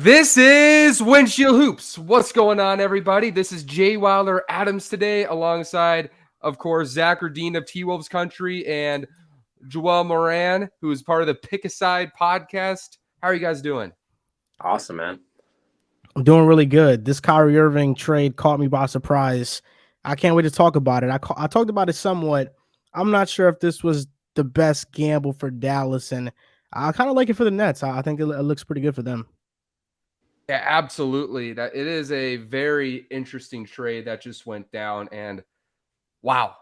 This is Windshield Hoops. What's going on, everybody? This is Jay Wilder Adams today, alongside, of course, Zach Dean of T-Wolves Country and Joel Moran, who is part of the Pick a Side podcast. How are you guys doing? Awesome, man. I'm doing really good. This Kyrie Irving trade caught me by surprise. I can't wait to talk about it. I talked about it somewhat. I'm not sure if this was the best gamble for Dallas, and I kind of like it for the Nets. I think it looks pretty good for them. Yeah, absolutely. That it is a very interesting trade that just went down, and wow,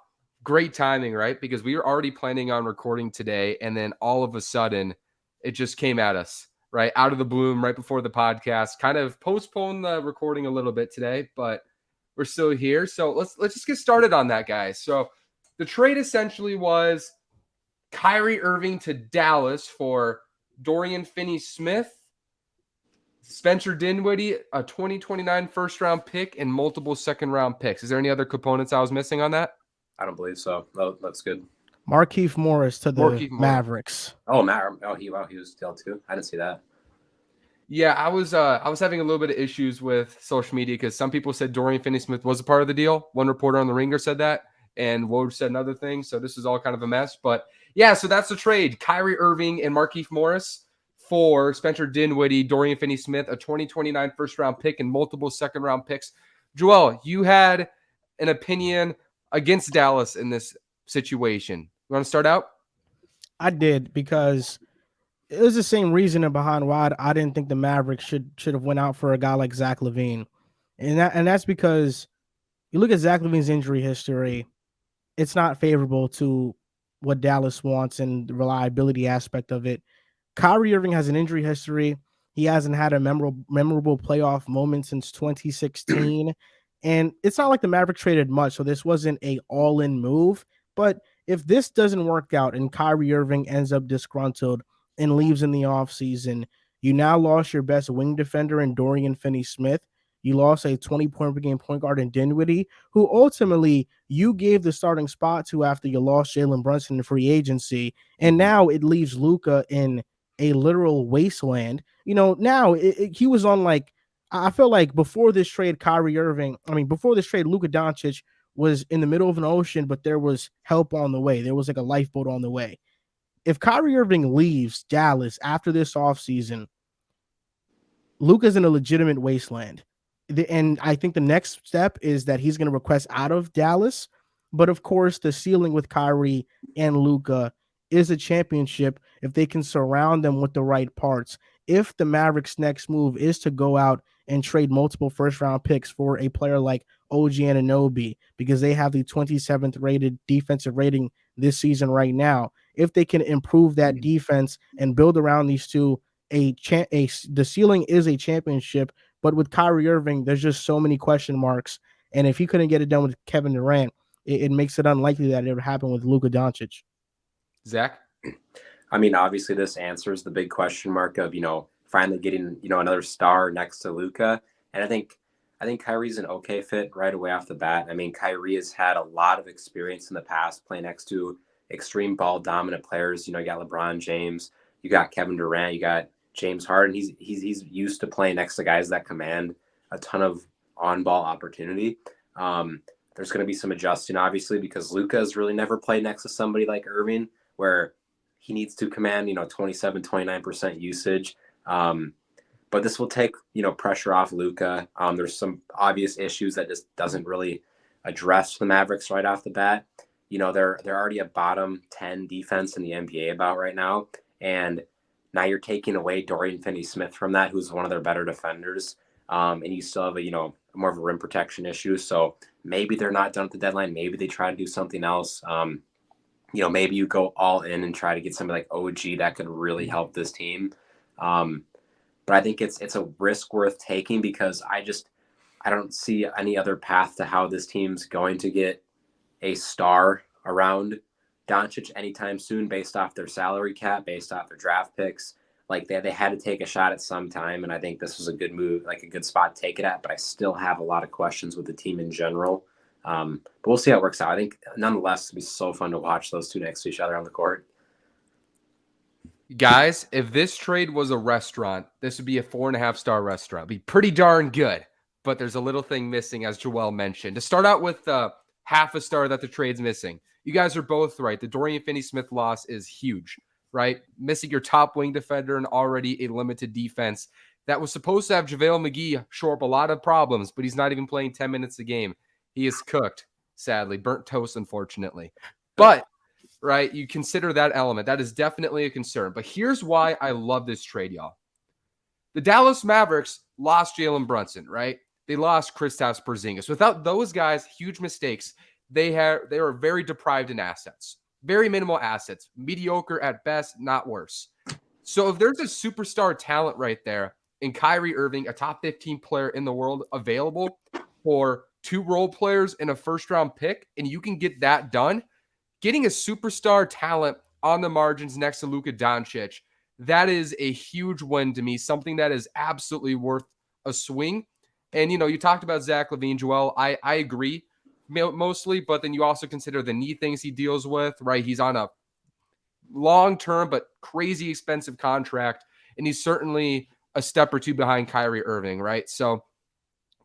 great timing, right? Because we were already planning on recording today, and then all of a sudden, it just came at us, right out of the bloom, right before the podcast. Kind of postponed the recording a little bit today, but we're still here. So let's just get started on that, guys. So the trade essentially was Kyrie Irving to Dallas for Dorian Finney-Smith, Spencer Dinwiddie, a 2029 first-round pick, and multiple second-round picks. Is there any other components I was missing on that? I don't believe so. No, that's good. Markieff Morris to the Mavericks. Oh, he was still too. I didn't see that. Yeah, I was having a little bit of issues with social media because some people said Dorian Finney-Smith was a part of the deal. One reporter on The Ringer said that, and Woj said another thing. So this is all kind of a mess. But yeah, so that's the trade. Kyrie Irving and Markieff Morris for Spencer Dinwiddie, Dorian Finney-Smith, a 2029 first-round pick, and multiple second-round picks. Joel, you had an opinion against Dallas in this situation. You want to start out? I did, because it was the same reasoning behind why I didn't think the Mavericks should have went out for a guy like Zach LaVine. And that's because you look at Zach LaVine's injury history, it's not favorable to what Dallas wants and the reliability aspect of it. Kyrie Irving has an injury history. He hasn't had a memorable playoff moment since 2016. And it's not like the Mavericks traded much, so this wasn't a all-in move. But if this doesn't work out and Kyrie Irving ends up disgruntled and leaves in the offseason, you now lost your best wing defender in Dorian Finney-Smith. You lost a 20-point per game point guard in Dinwiddie, who ultimately you gave the starting spot to after you lost Jalen Brunson in free agency. And now it leaves Luka in a literal wasteland. Now he was on, like, I feel like before this trade, before this trade, Luka Doncic was in the middle of an ocean, but there was help on the way. There was like a lifeboat on the way. If Kyrie Irving leaves Dallas after this offseason, Luka's in a legitimate wasteland. And I think the next step is that he's going to request out of Dallas. But of course, the ceiling with Kyrie and Luka is a championship if they can surround them with the right parts. If the Mavericks' next move is to go out and trade multiple first-round picks for a player like OG Anunoby, because they have the 27th rated defensive rating this season right now, if they can improve that defense and build around these two, the ceiling is a championship. But with Kyrie Irving, there's just so many question marks. And if he couldn't get it done with Kevin Durant, it makes it unlikely that it would happen with Luka Doncic. Zach? I mean, obviously this answers the big question mark of, finally getting, another star next to Luka. And I think Kyrie's an okay fit right away off the bat. I mean, Kyrie has had a lot of experience in the past playing next to extreme ball dominant players. You got LeBron James, you got Kevin Durant, you got James Harden. He's used to playing next to guys that command a ton of on-ball opportunity. There's going to be some adjusting, obviously, because Luka has really never played next to somebody like Irving, where he needs to command, 27, 29% usage. But this will take, pressure off Luka. There's some obvious issues that just doesn't really address the Mavericks right off the bat. They're already a bottom 10 defense in the NBA about right now. And now you're taking away Dorian Finney-Smith from that, who's one of their better defenders. And you still have more of a rim protection issue. So maybe they're not done at the deadline. Maybe they try to do something else. Maybe you go all in and try to get somebody like OG that could really help this team. But I think it's a risk worth taking, because I don't see any other path to how this team's going to get a star around Doncic anytime soon, based off their salary cap, based off their draft picks. Like they had to take a shot at some time, and I think this was a good move, like a good spot to take it at. But I still have a lot of questions with the team in general. But we'll see how it works out. I think nonetheless, it'll be so fun to watch those two next to each other on the court. Guys, if this trade was a restaurant, this would be a 4.5-star restaurant. Be pretty darn good. But there's a little thing missing, as Joel mentioned. To start out with half a star that the trade's missing. You guys are both right. The Dorian Finney-Smith loss is huge, right? Missing your top wing defender and already a limited defense that was supposed to have JaVale McGee shore up a lot of problems, but he's not even playing 10 minutes a game. He is cooked, sadly. Burnt toast, unfortunately. But right, you consider that element. That is definitely a concern. But here's why I love this trade, y'all. The Dallas Mavericks lost Jalen Brunson, right? They lost Kristaps Porzingis. Without those guys, huge mistakes. They are very deprived in assets. Very minimal assets. Mediocre at best, not worse. So if there's a superstar talent right there in Kyrie Irving, a top 15 player in the world available for 2 role players and a first-round pick, and you can get that done, getting a superstar talent on the margins next to Luka Doncic, that is a huge win to me, something that is absolutely worth a swing. And, you talked about Zach LaVine, Joel. I agree mostly, but then you also consider the knee things he deals with, right? He's on a long-term but crazy expensive contract, and he's certainly a step or two behind Kyrie Irving, right? So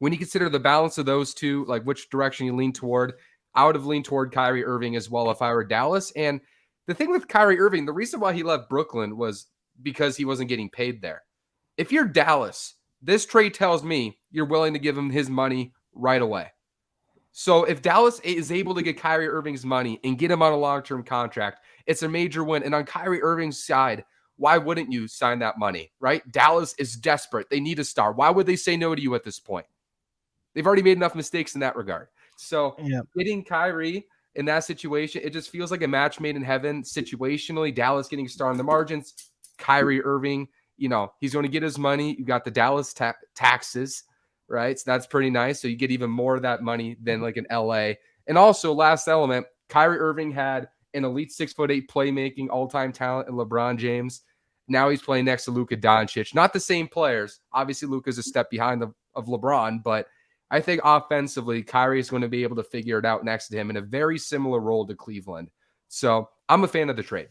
when you consider the balance of those two, like which direction you lean toward, I would have leaned toward Kyrie Irving as well if I were Dallas. And the thing with Kyrie Irving, the reason why he left Brooklyn was because he wasn't getting paid there. If you're Dallas, this trade tells me you're willing to give him his money right away. So if Dallas is able to get Kyrie Irving's money and get him on a long-term contract, it's a major win. And on Kyrie Irving's side, why wouldn't you sign that money, right? Dallas is desperate. They need a star. Why would they say no to you at this point? They've already made enough mistakes in that regard. So getting Kyrie in that situation, it just feels like a match made in heaven situationally. Dallas getting a star on the margins. Kyrie Irving, he's going to get his money. You got the Dallas taxes, right? So that's pretty nice. So you get even more of that money than like in LA. And also, last element, Kyrie Irving had an elite 6'8" playmaking all-time talent in LeBron James. Now he's playing next to Luka Doncic. Not the same players. Obviously, Luka's a step behind of LeBron, but I think offensively, Kyrie is going to be able to figure it out next to him in a very similar role to Cleveland. So I'm a fan of the trade.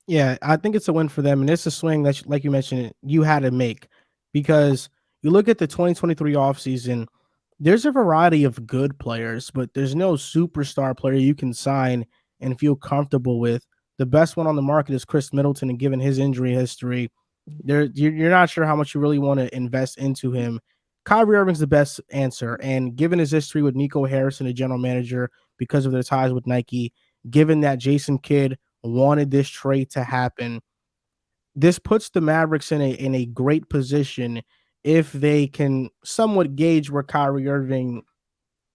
Yeah, I think it's a win for them. And it's a swing that, like you mentioned, you had to make because you look at the 2023 offseason, there's a variety of good players, but there's no superstar player you can sign and feel comfortable with. The best one on the market is Chris Middleton, and given his injury history, you're not sure how much you really want to invest into him. Kyrie Irving's the best answer, and given his history with Nico Harrison, the general manager, because of their ties with Nike, given that Jason Kidd wanted this trade to happen, this puts the Mavericks in a great position if they can somewhat gauge where Kyrie Irving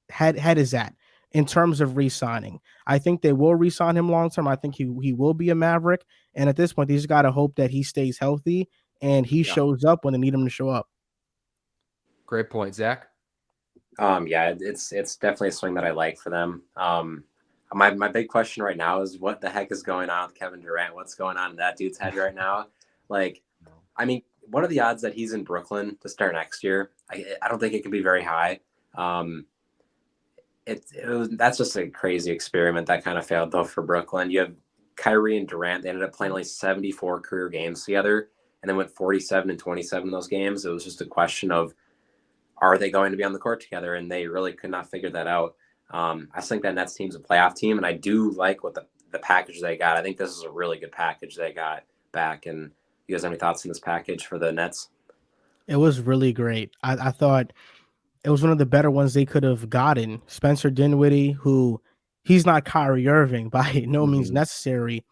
head is at in terms of re-signing. I think they will re-sign him long term. I think he will be a Maverick, and at this point, they just got to hope that he stays healthy and he shows up when they need him to show up. Great point, Zach. Yeah, it's definitely a swing that I like for them. My big question right now is what the heck is going on with Kevin Durant? What's going on in that dude's head right now? Like, I mean, what are the odds that he's in Brooklyn to start next year? I don't think it can be very high. That's just a crazy experiment that kind of failed though for Brooklyn. You have Kyrie and Durant. They ended up playing only 74 career games together and then went 47 and 27 in those games. It was just a question of, are they going to be on the court together? And they really could not figure that out. I think that Nets team's a playoff team, and I do like what the package they got. I think this is a really good package they got back. And you guys have any thoughts on this package for the Nets? It was really great. I thought it was one of the better ones they could have gotten. Spencer Dinwiddie, who he's not Kyrie Irving by no means necessary,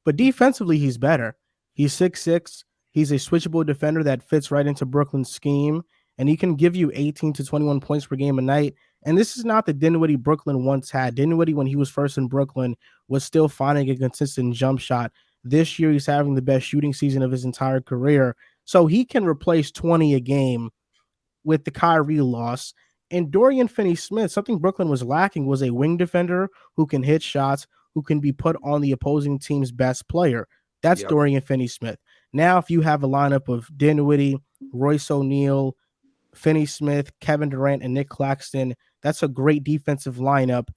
but defensively he's better. He's 6'6". He's a switchable defender that fits right into Brooklyn's scheme, and he can give you 18 to 21 points per game a night. And this is not the Dinwiddie Brooklyn once had. Dinwiddie, when he was first in Brooklyn, was still finding a consistent jump shot. This year, he's having the best shooting season of his entire career. So he can replace 20 a game with the Kyrie loss. And Dorian Finney-Smith, something Brooklyn was lacking was a wing defender who can hit shots, who can be put on the opposing team's best player. That's Dorian Finney-Smith. Now, if you have a lineup of Dinwiddie, Royce O'Neal, Finney-Smith, Kevin Durant, and Nick Claxton, that's a great defensive lineup,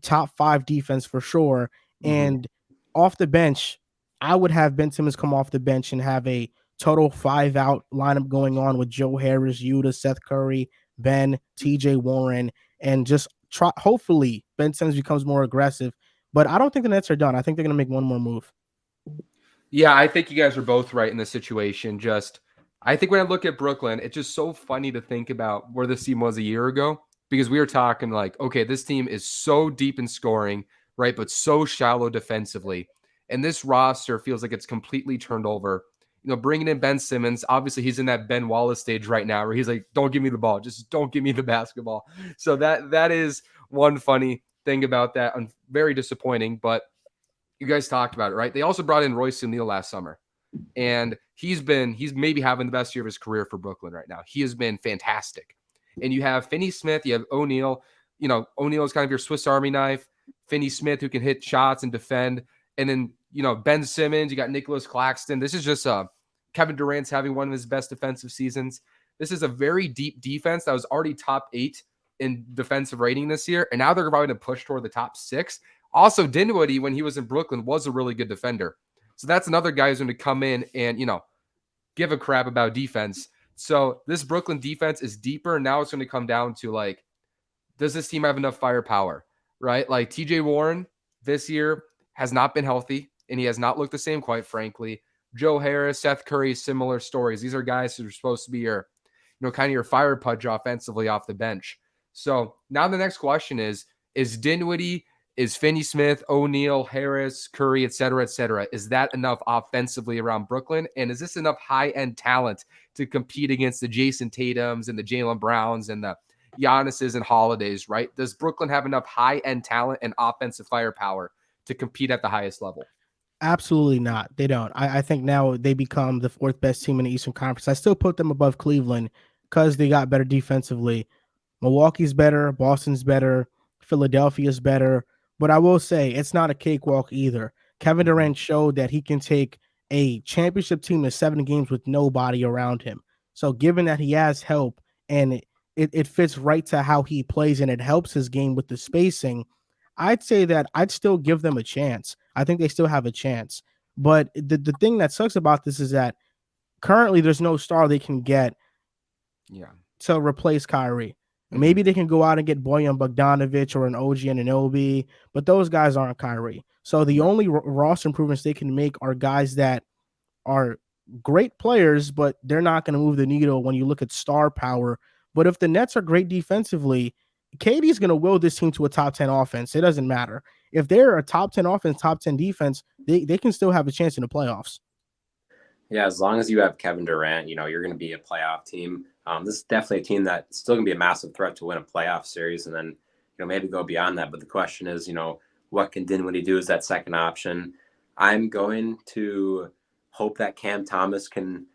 top 5 defense for sure. And off the bench, I would have Ben Simmons come off the bench and have a total 5-out lineup going on with Joe Harris, Yuta, Seth Curry, Ben, TJ Warren, and just try. Hopefully, Ben Simmons becomes more aggressive. But I don't think the Nets are done. I think they're going to make one more move. Yeah, I think you guys are both right in this situation. I think when I look at Brooklyn, it's just so funny to think about where this team was a year ago, because we were talking like, okay, this team is so deep in scoring, right, but so shallow defensively. And this roster feels like it's completely turned over. Bringing in Ben Simmons, obviously he's in that Ben Wallace stage right now where he's like, don't give me the ball, just don't give me the basketball. So that is one funny thing about that. Very disappointing, but you guys talked about it, right? They also brought in Royce O'Neal last summer, and he's maybe having the best year of his career for Brooklyn right now. He has been fantastic. And you have Finney Smith, you have O'Neal. O'Neal is kind of your Swiss Army knife. Finney Smith, who can hit shots and defend. And then, Ben Simmons, you got Nicholas Claxton. This is just Kevin Durant's having one of his best defensive seasons. This is a very deep defense that was already top 8 in defensive rating this year. And now they're probably going to push toward the top 6. Also, Dinwiddie, when he was in Brooklyn, was a really good defender. So that's another guy who's going to come in and, give a crap about defense. So this Brooklyn defense is deeper. And now it's going to come down to, like, does this team have enough firepower, right? Like, TJ Warren this year has not been healthy, and he has not looked the same, quite frankly. Joe Harris, Seth Curry, similar stories. These are guys who are supposed to be your, kind of your fire pudge offensively off the bench. So now the next question is Dinwiddie, is Finney Smith, O'Neal, Harris, Curry, et cetera, is that enough offensively around Brooklyn? And is this enough high-end talent to compete against the Jason Tatums and the Jaylen Browns and the Giannis's and Holidays, right? Does Brooklyn have enough high-end talent and offensive firepower to compete at the highest level? Absolutely not. They don't. I think now they become the 4th best team in the Eastern Conference. I still put them above Cleveland because they got better defensively. Milwaukee's better. Boston's better. Philadelphia's better. But I will say it's not a cakewalk either. Kevin Durant showed that he can take a championship team to 7 games with nobody around him. So given that he has help and it fits right to how he plays and it helps his game with the spacing, I'd say that I'd still give them a chance. I think they still have a chance. But the thing that sucks about this is that currently there's no star they can get to replace Kyrie. Maybe they can go out and get Bojan Bogdanovic or an OG Anunoby, but those guys aren't Kyrie. So the only roster improvements they can make are guys that are great players, but they're not going to move the needle when you look at star power. But if the Nets are great defensively, KD's going to will this team to a top 10 offense. It doesn't matter. If they're a top 10 offense, top 10 defense, they can still have a chance in the playoffs. Yeah, as long as you have Kevin Durant, you're going to be a playoff team. This is definitely a team that's still going to be a massive threat to win a playoff series and then, maybe go beyond that. But the question is, what can Dinwiddie do as that second option? I'm going to hope that Cam Thomas can,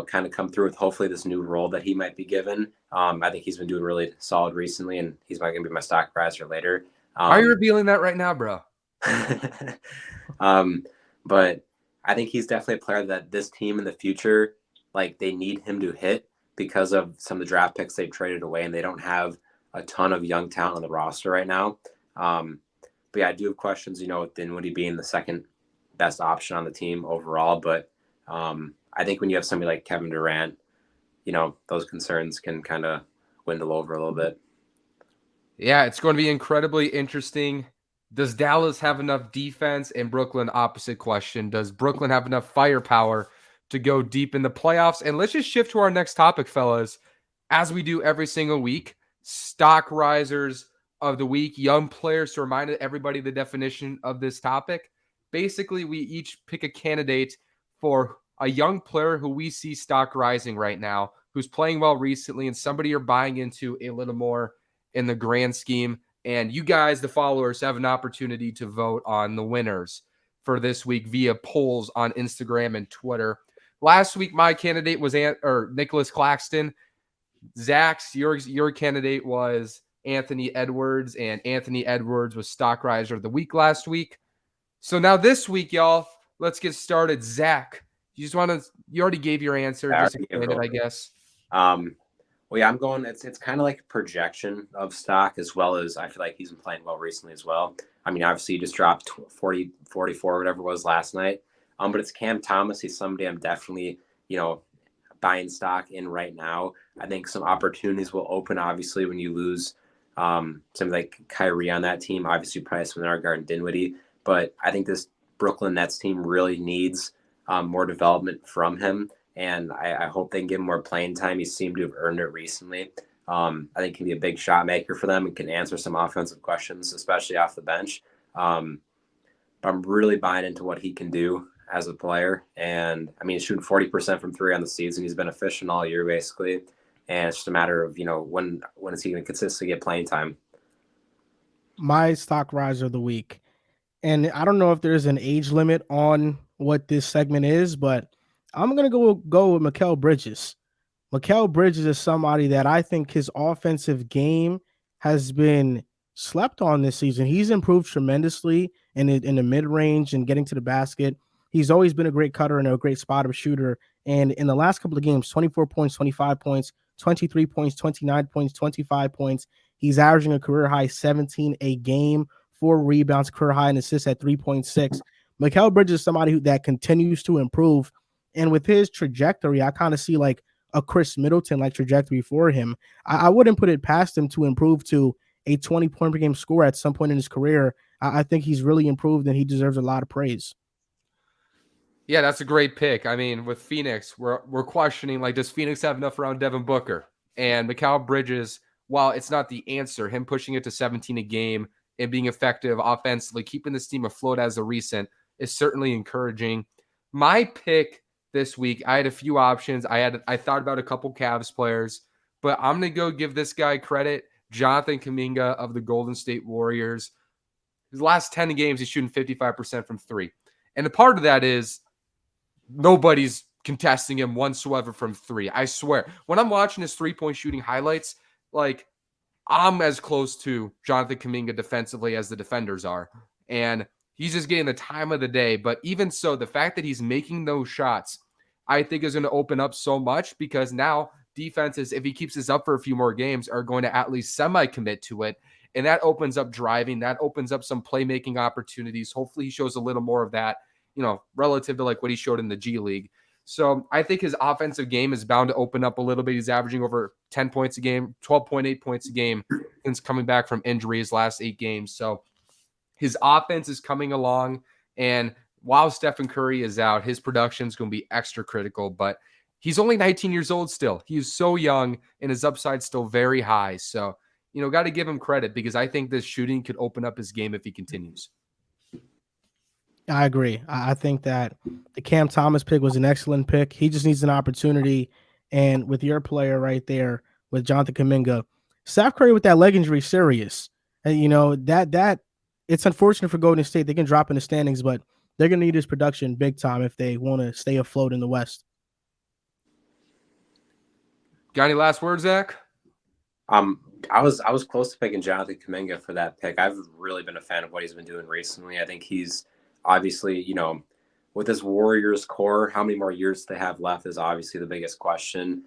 kind of come through with hopefully this new role that he might be given. I think he's been doing really solid recently, and he's going to be my stock riser later. Why are you revealing that right now, bro? But I think he's definitely a player that this team in the future, like, they need him to hit because of some of the draft picks they've traded away, and they don't have a ton of young talent on the roster right now. But yeah, I do have questions, with Dinwiddie being the second best option on the team overall. But I think when you have somebody like Kevin Durant, those concerns can kind of dwindle over a little bit. Yeah, it's going to be incredibly interesting. Does Dallas have enough defense? And Brooklyn, opposite question. Does Brooklyn have enough firepower to go deep in the playoffs? And let's just shift to our next topic, fellas. As we do every single week, stock risers of the week, young players, to remind everybody the definition of this topic. Basically, we each pick a candidate for a young player who we see stock rising right now, who's playing well recently, and somebody you're buying into a little more in the grand scheme. And you guys, the followers, have an opportunity to vote on the winners for this week via polls on Instagram and Twitter. Last week, my candidate was Nicholas Claxton. Zach's, your candidate was Anthony Edwards, and Anthony Edwards was stock riser of the week last week. So now this week, y'all, let's get started. Zach, you already gave your answer. Just explain it, I guess. Well, yeah, I'm going. It's kind of like a projection of stock, as well as I feel like he's been playing well recently as well. I mean, obviously he just dropped 44, whatever it was last night. But it's Cam Thomas. He's somebody I'm definitely, buying stock in right now. I think some opportunities will open, obviously, when you lose something like Kyrie on that team. Obviously, Price, Winargard, and Dinwiddie. But I think this Brooklyn Nets team really needs more development from him. And I hope they can give him more playing time. He seemed to have earned it recently. I think he can be a big shot maker for them and can answer some offensive questions, especially off the bench. But I'm really buying into what he can do as a player. And I mean, he's shooting 40% from three on the season. He's been efficient all year, basically. And it's just a matter of, when is he going to consistently get playing time? My stock riser of the week. And I don't know if there's an age limit on what this segment is, but I'm going to go with Mikal Bridges. Mikal Bridges is somebody that I think his offensive game has been slept on this season. He's improved tremendously in the mid-range and getting to the basket. He's always been a great cutter and a great spot-up shooter. And in the last couple of games, 24 points, 25 points, 23 points, 29 points, 25 points. He's averaging a career high 17 a game, 4 rebounds, career high and assists at 3.6. Mikal Bridges is somebody that continues to improve. And with his trajectory, I kind of see like a Chris Middleton-like trajectory for him. I wouldn't put it past him to improve to a 20-point per game score at some point in his career. I think he's really improved and he deserves a lot of praise. Yeah, that's a great pick. I mean, with Phoenix, we're questioning, like, does Phoenix have enough around Devin Booker? And Mikal Bridges, while it's not the answer, him pushing it to 17 a game and being effective offensively, keeping this team afloat as a recent, is certainly encouraging. My pick this week, I had a few options. I thought about a couple Cavs players, but I'm going to go give this guy credit, Jonathan Kuminga of the Golden State Warriors. His last 10 games, he's shooting 55% from three. And a part of that is nobody's contesting him whatsoever from three. I swear. When I'm watching his three-point shooting highlights, like, I'm as close to Jonathan Kuminga defensively as the defenders are. And he's just getting the time of the day. But even so, the fact that he's making those shots, I think is going to open up so much, because now defenses, if he keeps this up for a few more games, are going to at least semi-commit to it. And that opens up driving. That opens up some playmaking opportunities. Hopefully he shows a little more of that, relative to like what he showed in the G League. So I think his offensive game is bound to open up a little bit. He's averaging over 10 points a game, 12.8 points a game since coming back from injury his last 8 games. So his offense is coming along. And while Stephen Curry is out, his production is going to be extra critical. But he's only 19 years old still. He is so young, and his upside still very high. So, got to give him credit, because I think this shooting could open up his game if he continues. I agree. I think that the Cam Thomas pick was an excellent pick. He just needs an opportunity. And with your player right there, with Jonathan Kuminga, Steph Curry with that leg injury, serious. And, that it's unfortunate for Golden State. They can drop in the standings, but they're going to need his production big time if they want to stay afloat in the West. Got any last words, Zach? I was close to picking Jonathan Kuminga for that pick. I've really been a fan of what he's been doing recently. I think he's obviously, with this Warriors core, how many more years they have left is obviously the biggest question.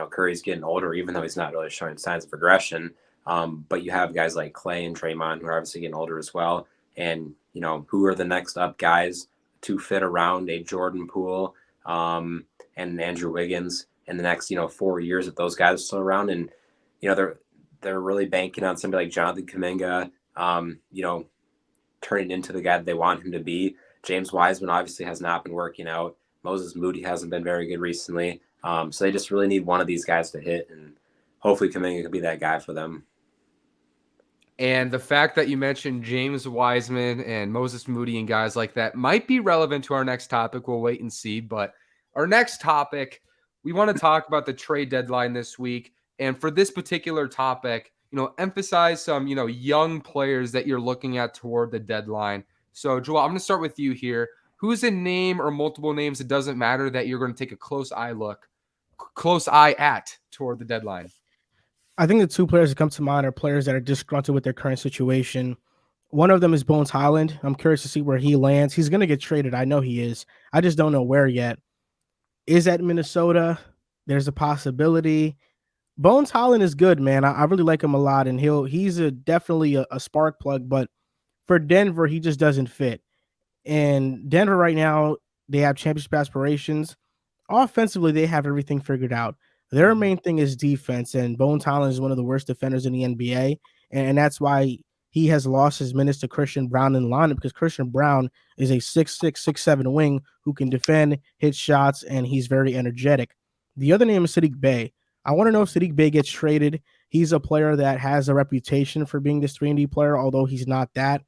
Curry's getting older, even though he's not really showing signs of progression. But you have guys like Clay and Draymond who are obviously getting older as well. And, who are the next up guys to fit around a Jordan Poole and Andrew Wiggins in the next, 4 years if those guys are still around. And, they're really banking on somebody like Jonathan Kuminga, turning into the guy that they want him to be. James Wiseman obviously has not been working out. Moses Moody hasn't been very good recently. So they just really need one of these guys to hit, and hopefully Kuminga could be that guy for them. And the fact that you mentioned James Wiseman and Moses Moody and guys like that might be relevant to our next topic. We'll wait and see. But our next topic, we want to talk about the trade deadline this week. And for this particular topic, emphasize some, young players that you're looking at toward the deadline. So, Joel, I'm going to start with you here. Who's a name or multiple names, it doesn't matter, that you're going to take a close eye at toward the deadline? I think the 2 players that come to mind are players that are disgruntled with their current situation. One of them is Bones Highland. I'm curious to see where he lands. He's going to get traded. I know he is. I just don't know where yet. Is that Minnesota? There's a possibility. Bones Highland is good, man. I really like him a lot, and he's definitely a spark plug, but for Denver, he just doesn't fit. And Denver right now, They have championship aspirations. Offensively, they have everything figured out. Their Mhm. main thing is defense, and Bones Hyland is one of the worst defenders in the NBA, and that's why he has lost his minutes to Christian Brown in the lineup, because Christian Brown is a 6'6", 6'7" wing who can defend, hit shots, and he's very energetic. The other name is Sadiq Bey. I want to know if Sadiq Bey gets traded. He's a player that has a reputation for being this 3-and-D player, although he's not that.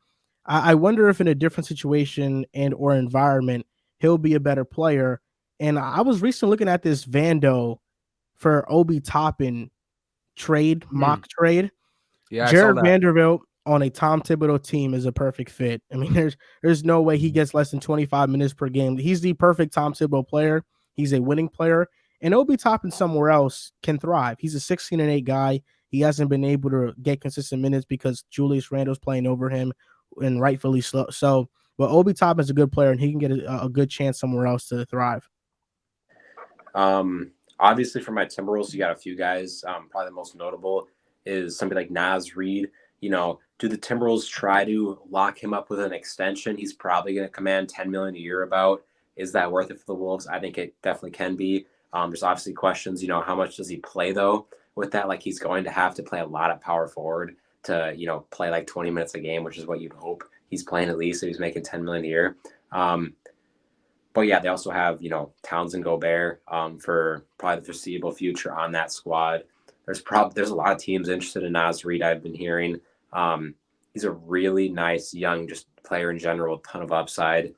I wonder if in a different situation and or environment, he'll be a better player. And I was recently looking at this Vando for Obi Toppin Hmm. mock trade. Yeah, I saw Jared that. Vanderbilt on a Tom Thibodeau team is a perfect fit. I mean, there's no way he gets less than 25 minutes per game. He's the perfect Tom Thibodeau player. He's a winning player. And Obi Toppin somewhere else can thrive. He's a 16-8 guy. He hasn't been able to get consistent minutes because Julius Randle's playing over him, and rightfully so. But Obi Toppin's a good player, and he can get a good chance somewhere else to thrive. Obviously, for my Timberwolves, you got a few guys. Probably the most notable is somebody like Naz Reid. Do the Timberwolves try to lock him up with an extension? He's probably going to command $10 million a year. About, is that worth it for the Wolves? I think it definitely can be. There's obviously questions. How much does he play though? With that, like, he's going to have to play a lot of power forward to play like 20 minutes a game, which is what you'd hope he's playing at least if he's making $10 million a year. But yeah, they also have, Towns and Gobert for probably the foreseeable future on that squad. There's a lot of teams interested in Naz Reid, I've been hearing. He's a really nice young just player in general, ton of upside.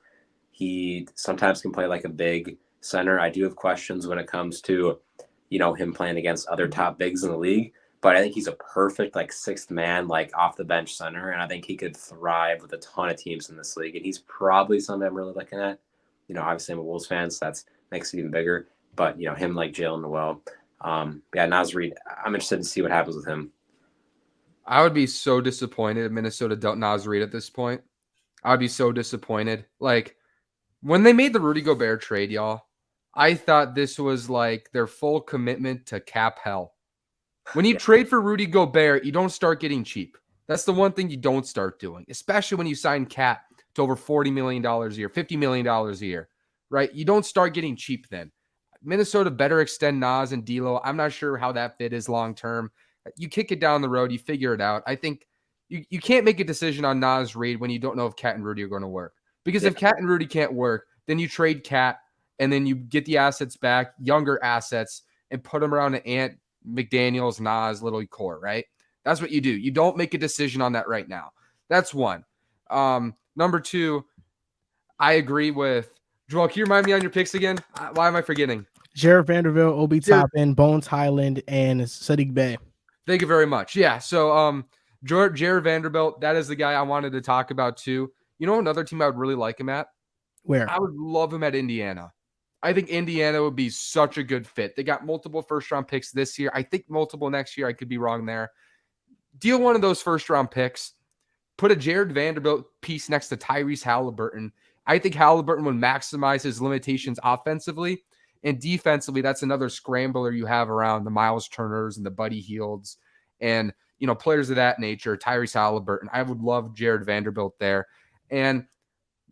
He sometimes can play like a big center. I do have questions when it comes to, him playing against other top bigs in the league. But I think he's a perfect like sixth man, like off the bench center, and I think he could thrive with a ton of teams in this league. And he's probably something I'm really looking at. Obviously I'm a Wolves fan, so that makes it even bigger. But him like Jalen Noel, yeah, Naz Reid, I'm interested to see what happens with him. I would be so disappointed if Minnesota dealt Naz Reid at this point. I would be so disappointed. Like, when they made the Rudy Gobert trade, y'all, I thought this was like their full commitment to cap hell. When you trade for Rudy Gobert, you don't start getting cheap. That's the one thing you don't start doing, especially when you sign Cat to over $40 million a year, $50 million a year, right? You don't start getting cheap then. Minnesota better extend Nas and D'Lo. I'm not sure how that fit is long term. You kick it down the road, you figure it out. I think you can't make a decision on Nas Reid when you don't know if Cat and Rudy are going to work. Because if Cat and Rudy can't work, then you trade Cat and then you get the assets back, younger assets, and put them around an Ant, McDaniels, Nas, little core, right? That's what you do. You don't make a decision on that right now. That's one. Number two, I agree with Joel. Can you remind me on your picks again? Why am I forgetting? Jared Vanderbilt, Obi Toppin, Bones Hyland, and Sadiq Bey. Thank you very much. Yeah. So Jared Vanderbilt, that is the guy I wanted to talk about too. You know, another team I would really like him at? Where? I would love him at Indiana. I think Indiana would be such a good fit. They got multiple first-round picks this year. I think multiple next year. I could be wrong there. Deal one of those first-round picks. Put a Jared Vanderbilt piece next to Tyrese Halliburton. I think Halliburton would maximize his limitations offensively. And defensively, that's another scrambler you have around the Miles Turners and the Buddy Hields and, players of that nature. Tyrese Halliburton. I would love Jared Vanderbilt there. And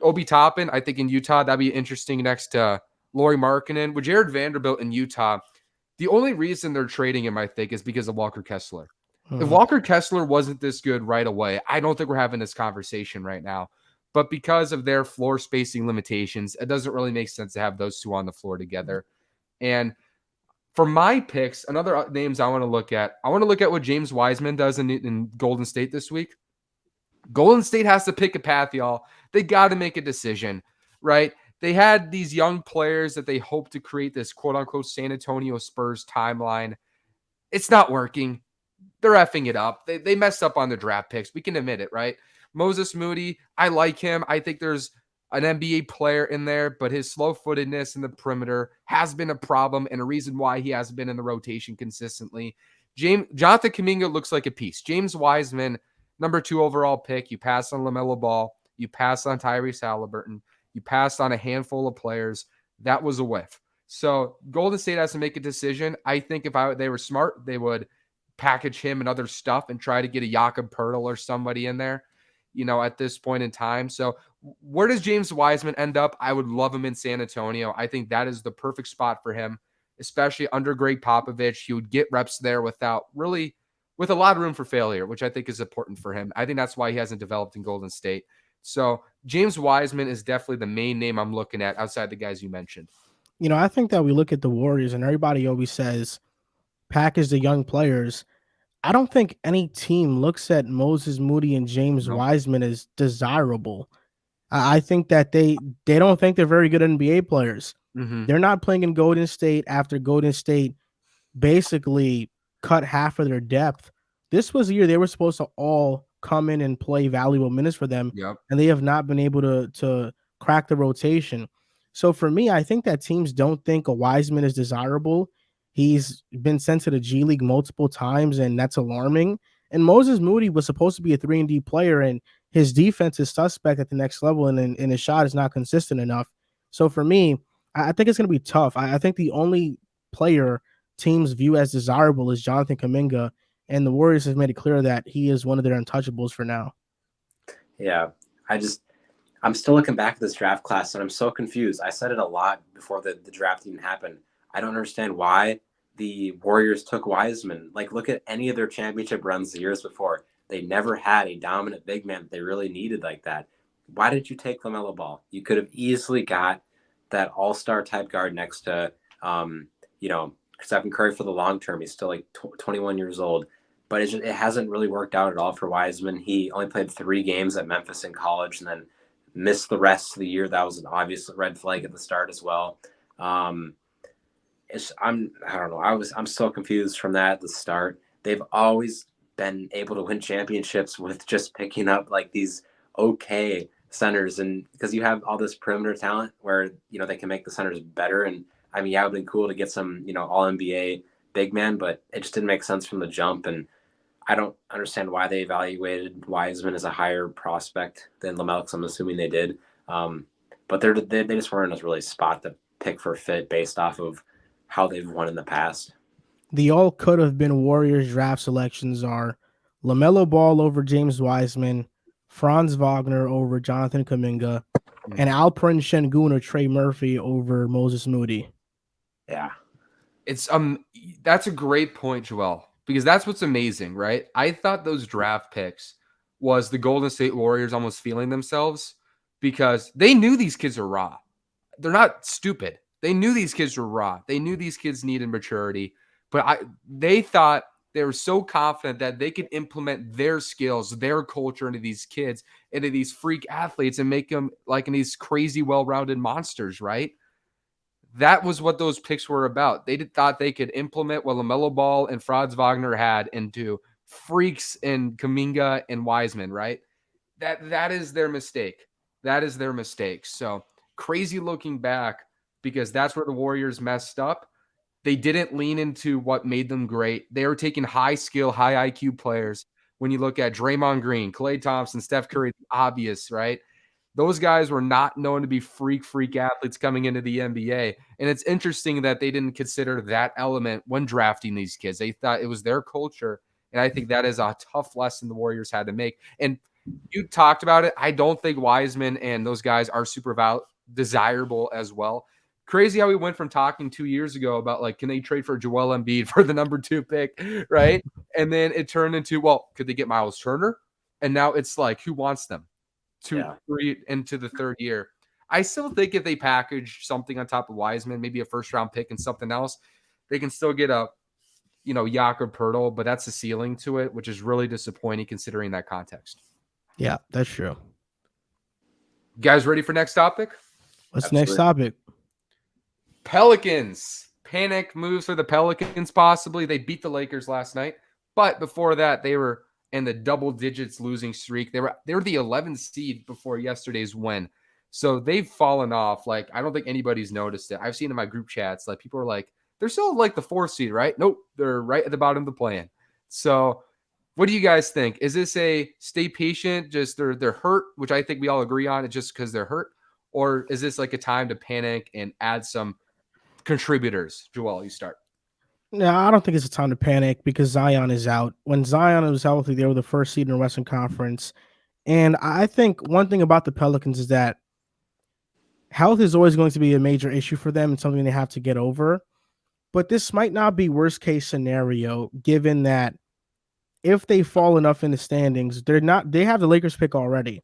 Obi Toppin, I think in Utah, that'd be interesting next to Lauri Markkanen. With Jared Vanderbilt in Utah, the only reason they're trading him, I think, is because of Walker Kessler. If Walker Kessler wasn't this good right away, I don't think we're having this conversation right now. But because of their floor spacing limitations, it doesn't really make sense to have those two on the floor together. And for my picks, another names I want to look at what James Wiseman does in Golden State this week. Golden State has to pick a path, y'all. They got to make a decision, right? They had these young players that they hope to create this quote-unquote San Antonio Spurs timeline. It's not working. They're effing it up. They messed up on the draft picks. We can admit it, right? Moses Moody, I like him. I think there's an NBA player in there, but his slow-footedness in the perimeter has been a problem and a reason why he hasn't been in the rotation consistently. Jonathan Kuminga looks like a piece. James Wiseman, number 2 overall pick. You pass on LaMelo Ball. You pass on Tyrese Halliburton. You passed on a handful of players. That was a whiff. So Golden State has to make a decision. I think if they were smart, they would package him and other stuff and try to get a Jakob Poeltl or somebody in there. at this point in time. So where does James Wiseman end up? I would love him in San Antonio. I think that is the perfect spot for him, especially under Greg Popovich. He would get reps there with a lot of room for failure, which I think is important for him. I think that's why he hasn't developed in Golden State. So James Wiseman is definitely the main name I'm looking at outside the guys you mentioned. I think that we look at the Warriors and everybody always says package the young players. I don't think any team looks at Moses Moody and James Wiseman as desirable. I think that they don't think they're very good NBA players. Mm-hmm. They're not playing in Golden State after Golden State basically cut half of their depth. This was a year they were supposed to all come in and play valuable minutes for them, and they have not been able to crack the rotation. So for me, I think that teams don't think a Wiseman is desirable. He's been sent to the G League multiple times, and that's alarming. And Moses Moody was supposed to be a 3-and-D player, and his defense is suspect at the next level, and his shot is not consistent enough. So for me, I think it's going to be tough. I think the only player teams view as desirable is Jonathan Kuminga, and the Warriors have made it clear that he is one of their untouchables for now. Yeah, I'm still looking back at this draft class, and I'm so confused. I said it a lot before the draft even happened. I don't understand why the Warriors took Wiseman. Like, look at any of their championship runs the years before. They never had a dominant big man that they really needed like that. Why did you take LaMelo Ball? You could have easily got that all-star type guard next to, Stephen Curry for the long term. He's still like 21 years old. But it hasn't really worked out at all for Wiseman. He only played 3 games at Memphis in college and then missed the rest of the year. That was an obvious red flag at the start as well. I don't know. I'm so confused from that at the start. They've always been able to win championships with just picking up like these okay centers, and because you have all this perimeter talent where they can make the centers better. And I mean, it would have been cool to get some all NBA big man, but it just didn't make sense from the jump. And I don't understand why they evaluated Wiseman as a higher prospect than LaMelo, because I'm assuming they did. But they just weren't in a really spot to pick for fit based off of how they've won in the past. The all could have been Warriors draft selections are LaMelo Ball over James Wiseman, Franz Wagner over Jonathan Kuminga, and Alperen Şengün or Trey Murphy over Moses Moody. Yeah. It's that's a great point, Joel, because that's what's amazing, right? I thought those draft picks was the Golden State Warriors almost feeling themselves because they knew these kids are raw. They're not stupid. They knew these kids were raw. They knew these kids needed maturity, but they thought they were so confident that they could implement their skills, their culture into these kids, into these freak athletes and make them like in these crazy, well-rounded monsters, right? That was what those picks were about. They thought they could implement what LaMelo Ball and Franz Wagner had into freaks and Kuminga and Wiseman, right? That is their mistake. That is their mistake. So crazy looking back because that's where the Warriors messed up. They didn't lean into what made them great. They were taking high skill, high IQ players. When you look at Draymond Green, Klay Thompson, Steph Curry, obvious, right? Those guys were not known to be freak athletes coming into the NBA. And it's interesting that they didn't consider that element when drafting these kids. They thought it was their culture. And I think that is a tough lesson the Warriors had to make. And you talked about it. I don't think Wiseman and those guys are super desirable as well. Crazy how we went from talking 2 years ago about like, can they trade for Joel Embiid for the number 2 pick, right? And then it turned into, well, could they get Miles Turner? And now it's like, who wants them? 2-3 into the third year. I still think if they package something on top of Wiseman, maybe a first-round pick and something else, they can still get a, Jakob Poeltl, but that's the ceiling to it, which is really disappointing considering that context. Yeah, that's true. You guys ready for next topic? What's the next topic? Pelicans. Panic moves for the Pelicans, possibly. They beat the Lakers last night. But before that, they were in the double digits losing streak. They were the 11th seed before yesterday's win. So they've fallen off. Like, I don't think anybody's noticed it. I've seen in my group chats, like people are like, they're still like the 4th seed, right? Nope. They're right at the bottom of the plan. So what do you guys think? Is this a stay patient? Just they're hurt, which I think we all agree on. It's just because they're hurt. Or is this like a time to panic and add some contributors? Joel, you start. No, I don't think it's a time to panic because Zion is out. When Zion was healthy, they were the 1st seed in the Western Conference. And I think one thing about the Pelicans is that health is always going to be a major issue for them and something they have to get over. But this might not be worst case scenario, given that if they fall enough in the standings, they have the Lakers pick already.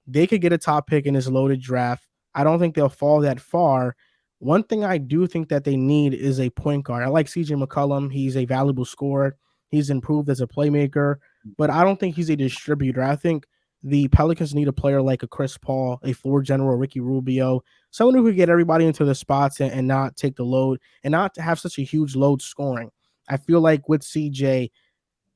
They could get a top pick in this loaded draft. I don't think they'll fall that far. One thing I do think that they need is a point guard. I like CJ McCollum. He's a valuable scorer. He's improved as a playmaker, but I don't think he's a distributor. I think the Pelicans need a player like a Chris Paul, a floor general, Ricky Rubio, someone who could get everybody into the spots and not take the load and not have such a huge load scoring. I feel like with CJ,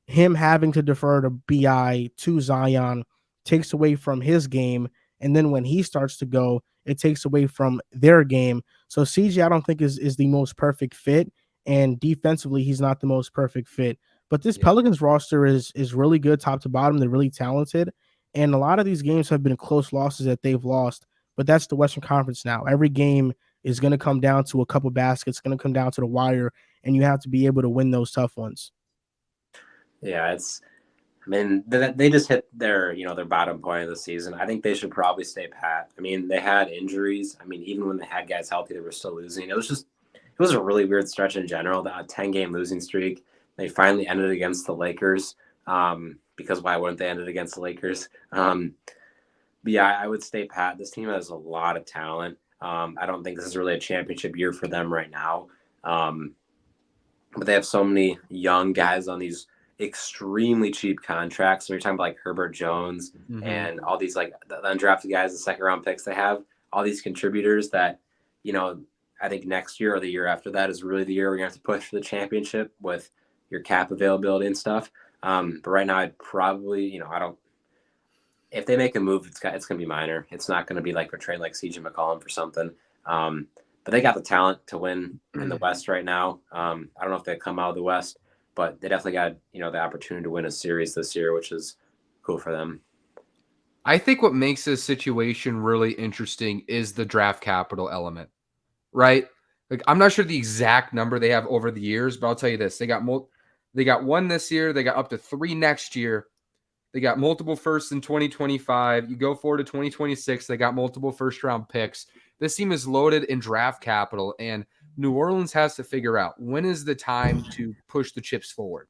him having to defer to BI to Zion takes away from his game. And then when he starts to go, it takes away from their game. So CJ, I don't think is the most perfect fit. And defensively, he's not the most perfect fit. But this Pelicans roster is really good top to bottom. They're really talented. And a lot of these games have been close losses that they've lost. But that's the Western Conference now. Every game is going to come down to a couple baskets, it's going to come down to the wire, and you have to be able to win those tough ones. Yeah, I mean, they just hit their bottom point of the season. I think they should probably stay pat. I mean, they had injuries. I mean, even when they had guys healthy, they were still losing. It was a really weird stretch in general. That 10-game losing streak. They finally ended against the Lakers. Because why wouldn't they end it against the Lakers? But yeah, I would stay pat. This team has a lot of talent. I don't think this is really a championship year for them right now. But they have so many young guys on these extremely cheap contracts. So you're talking about like Herbert Jones and all these like the undrafted guys, the second round picks they have, all these contributors that, I think next year or the year after that is really the year we're going to have to push for the championship with your cap availability and stuff. But right now I'd probably, if they make a move, it's going to be minor. It's not going to be like we're trading like CJ McCollum for something. But they got the talent to win in the West right now. I don't know if they come out of the West, but they definitely got, the opportunity to win a series this year, which is cool for them. I think what makes this situation really interesting is the draft capital element, right? Like, I'm not sure the exact number they have over the years, but I'll tell you this. They got one this year. They got up to 3 next year. They got multiple firsts in 2025. You go forward to 2026. They got multiple first-round picks. This team is loaded in draft capital, and New Orleans has to figure out when is the time to push the chips forward.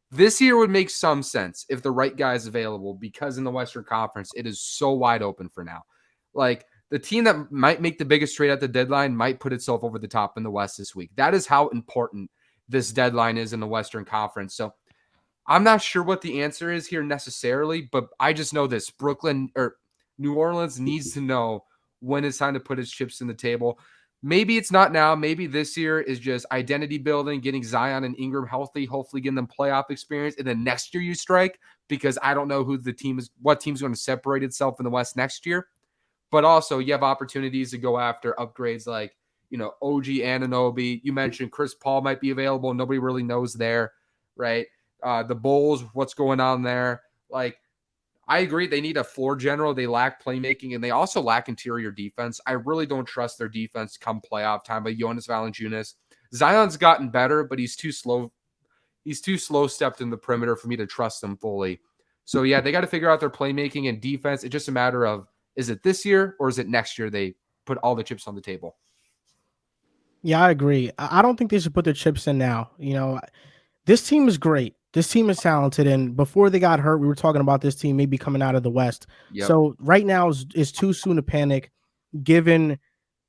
This year would make some sense if the right guy is available, because in the Western Conference, it is so wide open for now. Like, the team that might make the biggest trade at the deadline might put itself over the top in the West this week. That is how important this deadline is in the Western Conference. So I'm not sure what the answer is here necessarily, but I just know this. New Orleans needs to know when it's time to put its chips in the table. Maybe it's not now. Maybe this year is just identity building, getting Zion and Ingram healthy, hopefully getting them playoff experience. And then next year you strike, because I don't know what team's going to separate itself in the West next year. But also you have opportunities to go after upgrades like, OG Anunoby. You mentioned Chris Paul might be available. Nobody really knows there, right? The Bulls, what's going on there? Like, I agree. They need a floor general. They lack playmaking, and they also lack interior defense. I really don't trust their defense come playoff time. But Jonas Valanciunas, Zion's gotten better, but he's too slow. He's too slow-stepped in the perimeter for me to trust him fully. So, yeah, they got to figure out their playmaking and defense. It's just a matter of, is it this year or is it next year they put all the chips on the table? Yeah, I agree. I don't think they should put their chips in now. This team is great. This team is talented, and before they got hurt, we were talking about this team maybe coming out of the West. Yep. So right now is too soon to panic, given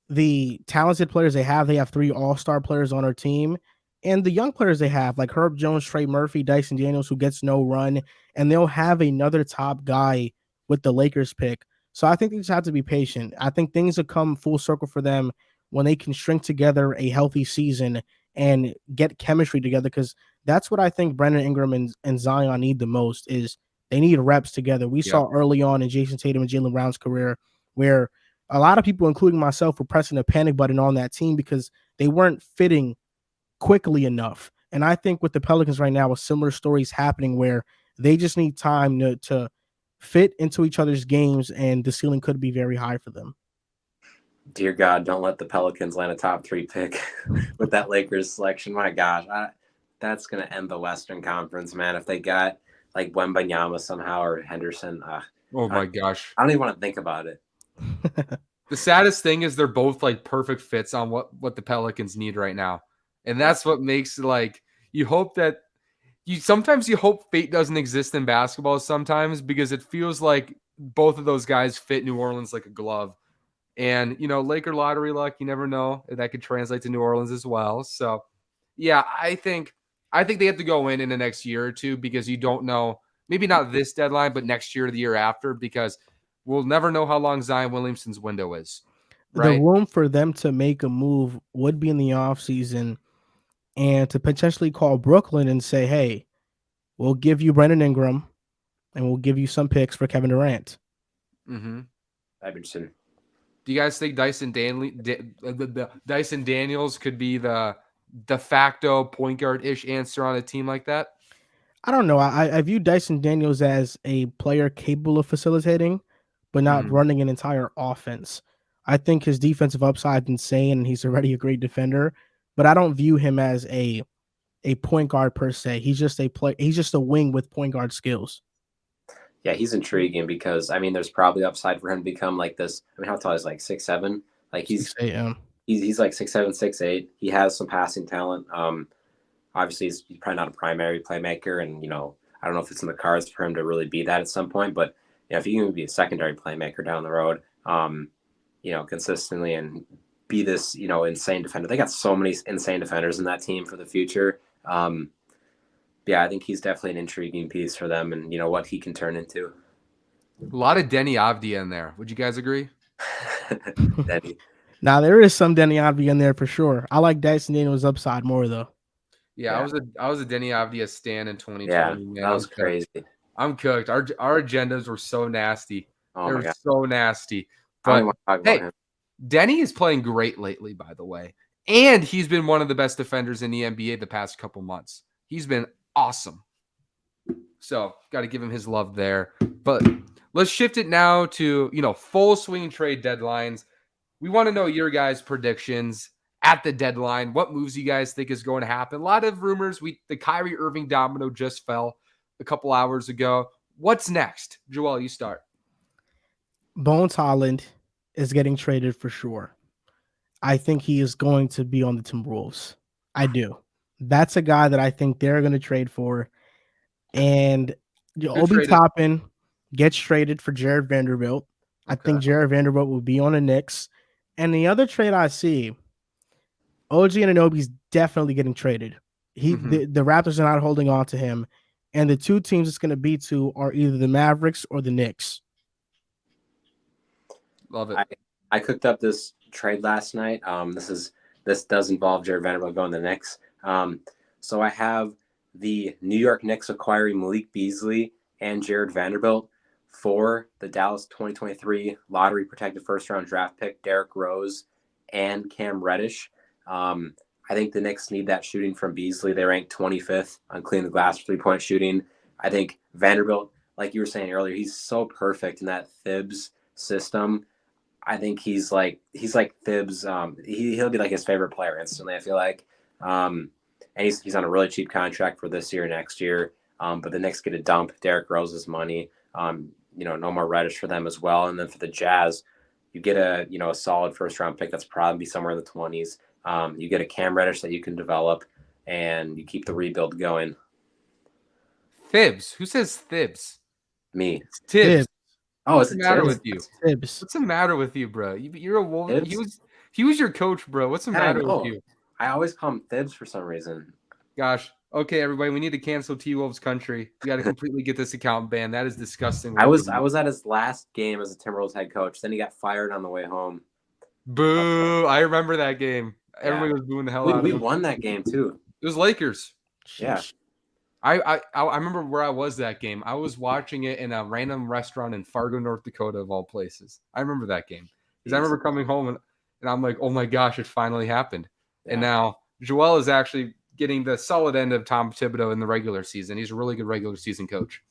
the talented players they have. They have 3 all-star players on their team, and the young players they have, like Herb Jones, Trey Murphy, Dyson Daniels, who gets no run, and they'll have another top guy with the Lakers pick. So I think they just have to be patient. I think things will come full circle for them when they can string together a healthy season and get chemistry together, because that's what I think Brandon Ingram and Zion need the most. Is they need reps together. We saw early on in Jason Tatum and Jaylen Brown's career where a lot of people, including myself, were pressing the panic button on that team because they weren't fitting quickly enough. And I think with the Pelicans right now, a similar story is happening where they just need time to fit into each other's games, and the ceiling could be very high for them. Dear God, don't let the Pelicans land a top 3 pick with that Lakers selection. My gosh, that's going to end the Western Conference, man. If they got like Wembanyama somehow or Henderson, Oh my gosh. I don't even want to think about it. The saddest thing is they're both like perfect fits on what the Pelicans need right now. And that's what makes like you hope that sometimes you hope fate doesn't exist in basketball sometimes because it feels like both of those guys fit New Orleans like a glove. And Laker lottery luck, you never know. That could translate to New Orleans as well. So yeah, I think they have to go in the next year or two because you don't know, maybe not this deadline, but next year or the year after, because we'll never know how long Zion Williamson's window is. The Right? room for them to make a move would be in the offseason and to potentially call Brooklyn and say, hey, we'll give you Brandon Ingram and we'll give you some picks for Kevin Durant. Mm-hmm. Iverson. Do you guys think Dyson Daniels could be the de facto point guard-ish answer on a team like that? I don't know. I view Dyson Daniels as a player capable of facilitating, but not running an entire offense. I think his defensive upside is insane, and he's already a great defender. But I don't view him as a point guard per se. He's just He's just a wing with point guard skills. Yeah, he's intriguing because there's probably upside for him to become like this. How tall is he? Like 6'7"? Like he's 6'8", yeah. He's like 6'7", 6'8". He has some passing talent. Obviously he's probably not a primary playmaker, and I don't know if it's in the cards for him to really be that at some point. But if he can be a secondary playmaker down the road, consistently and be this insane defender. They got so many insane defenders in that team for the future. Yeah, I think he's definitely an intriguing piece for them, and what he can turn into. A lot of Denny Avdia in there. Would you guys agree? Denny. Now there is some Denny Avdia in there for sure. I like Dyson Daniels' upside more though. Yeah, I was a Denny Avdia stan in 2020. Yeah, man. that was crazy. I'm cooked. Our agendas were so nasty. Oh they my were God. so nasty. I don't But want to talk about him. Denny is playing great lately, by the way. And he's been one of the best defenders in the NBA the past couple months. He's been awesome. So got to give him his love there. But let's shift it now to, full swing trade deadlines. We want to know your guys' predictions at the deadline. What moves you guys think is going to happen? A lot of rumors. The Kyrie Irving domino just fell a couple hours ago. What's next? Joel, you start. Bones Holland is getting traded for sure. I think he is going to be on the Timberwolves. I do. That's a guy that I think they're going to trade for. And Obi Toppin gets traded for Jared Vanderbilt. Okay. I think Jared Vanderbilt will be on the Knicks. And the other trade I see, OG Anunoby's definitely getting traded. The Raptors are not holding on to him. And the two teams it's going to be to are either the Mavericks or the Knicks. Love it. I cooked up this trade last night. This does involve Jared Vanderbilt going to the Knicks. So I have the New York Knicks acquiring Malik Beasley and Jared Vanderbilt for the Dallas 2023 lottery protected first round draft pick Derrick Rose and Cam Reddish. I think the Knicks need that shooting from Beasley. They ranked 25th on clean the glass 3-point shooting. I think Vanderbilt, like you were saying earlier, he's so perfect in that Thibs system. I think he's like Thibs. He'll be like his favorite player instantly, I feel like. And he's on a really cheap contract for this year, next year. But the Knicks get to dump Derrick Rose's money. No more Reddish for them as well. And then for the Jazz, you get a solid first round pick that's probably somewhere in the 20s. You get a Cam Reddish that you can develop, and you keep the rebuild going. Thibs. Who says Thibs? Me. It's Tibbs. Oh, what's the matter with you? Tibbs. What's the matter with you, bro? You're a Wolf. He was your coach, bro. What's the matter with you? I always call him Thibs for some reason. Gosh. Okay, everybody, we need to cancel T-Wolves country. We got to completely get this account banned. That is disgusting. I was at his last game as a Timberwolves head coach. Then he got fired on the way home. Boo! I remember that game. Everybody was booing the hell out of him. We won that game too. It was Lakers. Yeah. I remember where I was that game. I was watching it in a random restaurant in Fargo, North Dakota, of all places. I remember that game because I remember coming home and I'm like, oh my gosh, it finally happened. Yeah. And now Joel is actually getting the solid end of Tom Thibodeau in the regular season. He's a really good regular season coach.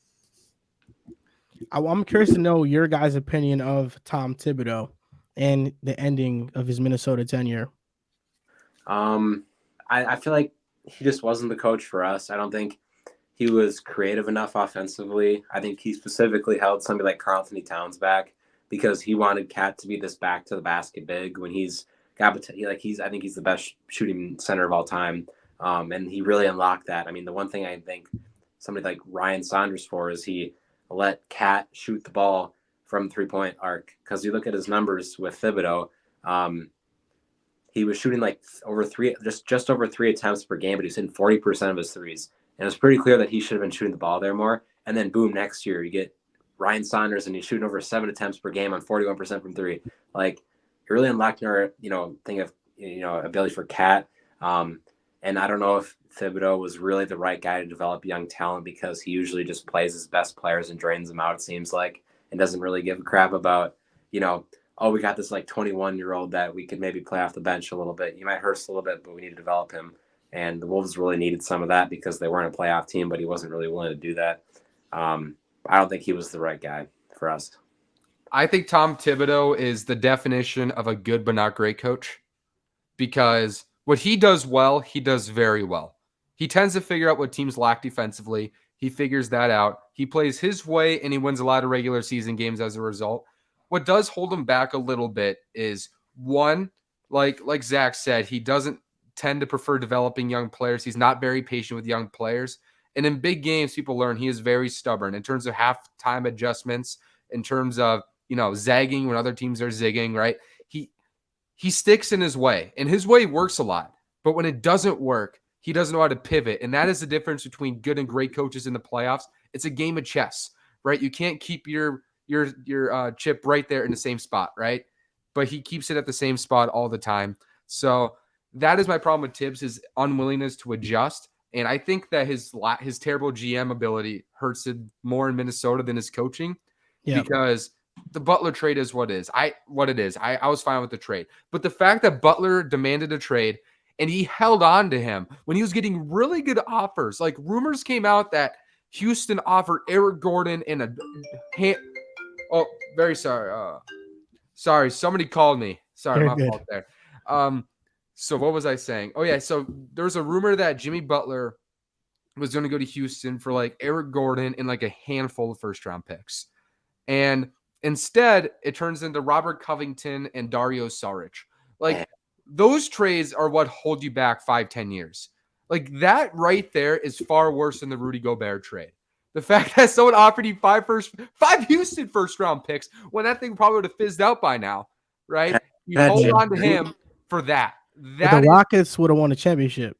I'm curious to know your guys' opinion of Tom Thibodeau and the ending of his Minnesota tenure. I feel like he just wasn't the coach for us. I don't think he was creative enough offensively. I think he specifically held somebody like Karl Anthony Towns back because he wanted Cat to be this back to the basket big when he's got I think he's the best shooting center of all time. And he really unlocked that. I mean, the one thing I think somebody like Ryan Saunders for is he let Cat shoot the ball from 3-point arc, because you look at his numbers with Thibodeau, he was shooting like just over 3 attempts per game, but he's hitting 40% of his threes. And it's pretty clear that he should have been shooting the ball there more. And then boom, next year you get Ryan Saunders and he's shooting over 7 attempts per game on 41% from 3. Like, you're really unlocking our, thing of, ability for Cat. And I don't know if Thibodeau was really the right guy to develop young talent, because he usually just plays his best players and drains them out, it seems like, and doesn't really give a crap about, oh, we got this like 21-year-old that we could maybe play off the bench a little bit. You might hurt us a little bit, but we need to develop him. And the Wolves really needed some of that because they weren't a playoff team, but he wasn't really willing to do that. I don't think he was the right guy for us. I think Tom Thibodeau is the definition of a good but not great coach, because what he does well, he does very well. He tends to figure out what teams lack defensively. He figures that out. He plays his way, and he wins a lot of regular season games as a result. What does hold him back a little bit is, one, like Zach said, he doesn't tend to prefer developing young players. He's not very patient with young players. And in big games, people learn he is very stubborn in terms of halftime adjustments, in terms of, zagging when other teams are zigging, right? He sticks in his way, and his way works a lot. But when it doesn't work, he doesn't know how to pivot. And that is the difference between good and great coaches in the playoffs. It's a game of chess, right? You can't keep your chip right there in the same spot, right? But he keeps it at the same spot all the time. So that is my problem with Tibbs, his unwillingness to adjust. And I think that his terrible GM ability hurts him more in Minnesota than his coaching, because the Butler trade is what it is. I was fine with the trade. But the fact that Butler demanded a trade and he held on to him when he was getting really good offers, like rumors came out that Houston offered Eric Gordon in a hand. Oh, very sorry. Sorry, somebody called me. Sorry, my fault there. So what was I saying? Oh, yeah. So there's a rumor that Jimmy Butler was going to go to Houston for like Eric Gordon and like a handful of first-round picks. And instead, it turns into Robert Covington and Dario Saric. Like, those trades are what hold you back 5-10 years. Like, that right there is far worse than the Rudy Gobert trade. The fact that someone offered you five Houston first-round picks when that thing probably would have fizzed out by now, right? You hold on to him for that. The Rockets would have won a championship.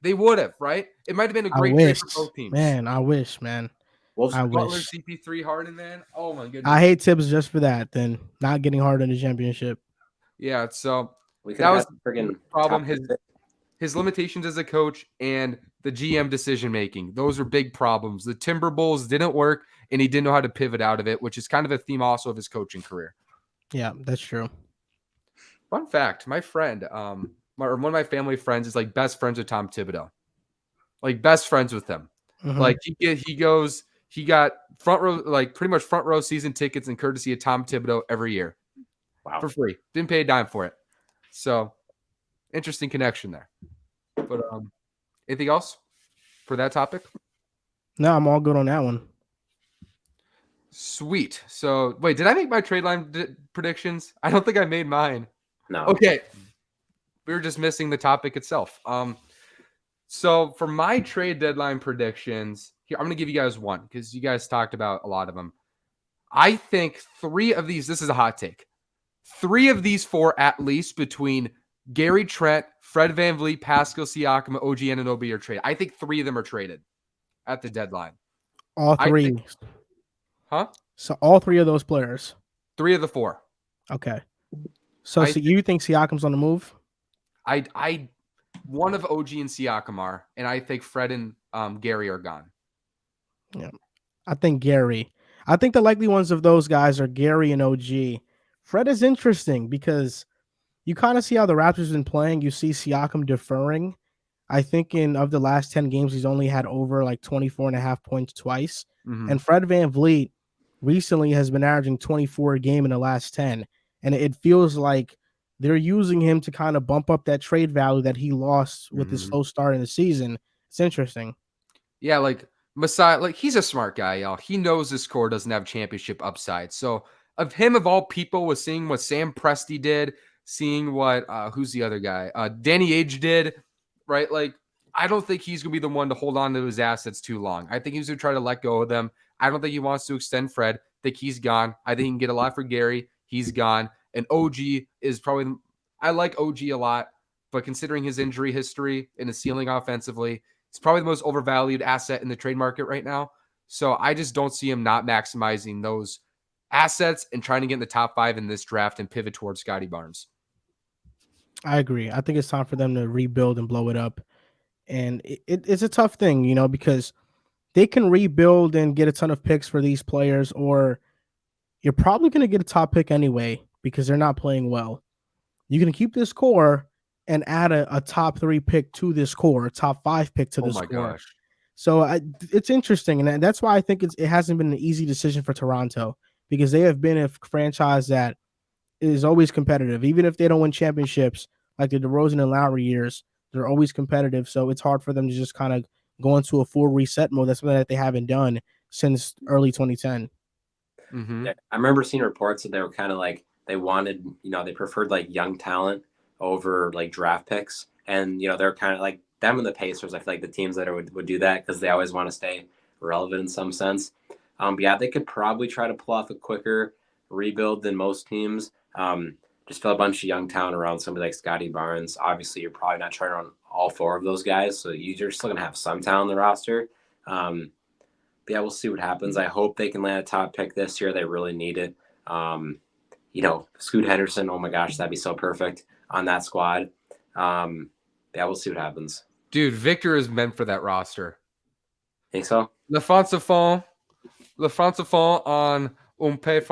They would have, right? It might have been a great trade for both teams. Man, I wish, man. Butler, CP3, Harden, man. Oh, my goodness. I hate Tibbs just for that, then not getting Harden the championship. Yeah, so that was the problem. His limitations as a coach and the GM decision-making. Those are big problems. The Timberwolves didn't work, and he didn't know how to pivot out of it, which is kind of a theme also of his coaching career. Yeah, that's true. Fun fact, my friend, one of my family friends is like best friends with Tom Thibodeau. Like best friends with him. Mm-hmm. Like he got front row, like pretty much front row season tickets and courtesy of Tom Thibodeau every year. Wow. For free. Didn't pay a dime for it. So interesting connection there. But anything else for that topic? No, I'm all good on that one. Sweet. So wait, did I make my trade line predictions? I don't think I made mine. No. Okay. We were just missing the topic itself. So for my trade deadline predictions, here I'm going to give you guys one because you guys talked about a lot of them. I think 3 of these, this is a hot take, 3 of these 4 at least between Gary Trent, Fred VanVleet, Pascal Siakam, OG Anunoby are traded. I think 3 of them are traded at the deadline. All 3. Huh? So all 3 of those players. 3 of the 4. Okay. So you think Siakam's on the move? I one of OG and Siakam are, and I think Fred and Gary are gone. Yeah, I think Gary. I think the likely ones of those guys are Gary and OG. Fred is interesting because you kind of see how the Raptors have been playing. You see Siakam deferring. I think of the last 10 games, he's only had over like 24.5 points twice. Mm-hmm. And Fred VanVleet recently has been averaging 24 a game in the last 10. And it feels like they're using him to kind of bump up that trade value that he lost with his slow start in the season. It's interesting. Yeah, like Masai, like he's a smart guy, y'all. He knows this core doesn't have championship upside. So of him, of all people, was seeing what Sam Presti did, seeing what who's the other guy? Danny Age did, right? Like, I don't think he's gonna be the one to hold on to his assets too long. I think he's gonna try to let go of them. I don't think he wants to extend Fred. I think he's gone. I think he can get a lot for Gary. He's gone. And OG is probably I like OG a lot, but considering his injury history and his ceiling offensively, he's probably the most overvalued asset in the trade market right now. So I just don't see him not maximizing those assets and trying to get in the top 5 in this draft and pivot towards Scotty Barnes. I agree. I think it's time for them to rebuild and blow it up. And it's a tough thing, you know, because they can rebuild and get a ton of picks for these players, or you're probably going to get a top pick anyway because they're not playing well. You can keep this core and add a top 3 pick to this core, a top 5 pick to this core. Gosh. So it's interesting. And that's why I think it hasn't been an easy decision for Toronto, because they have been a franchise that is always competitive. Even if they don't win championships like the DeRozan and Lowry years, they're always competitive. So it's hard for them to just kind of go into a full reset mode. That's something that they haven't done since early 2010. Mm-hmm. Yeah, I remember seeing reports that they were kind of like, they wanted, they preferred like young talent over like draft picks. And, they're kind of like them and the Pacers. I feel like the teams that would do that because they always want to stay relevant in some sense. But yeah, they could probably try to pull off a quicker rebuild than most teams. Just fill a bunch of young talent around somebody like Scotty Barnes. Obviously, you're probably not trying to run all 4 of those guys, so you're still going to have some talent on the roster. But yeah, we'll see what happens. I hope they can land a top pick this year. They really need it. Scoot Henderson, oh my gosh, that'd be so perfect on that squad. Yeah, we'll see what happens. Dude, Victor is meant for that roster. Think so? Le Francophone on Un Pays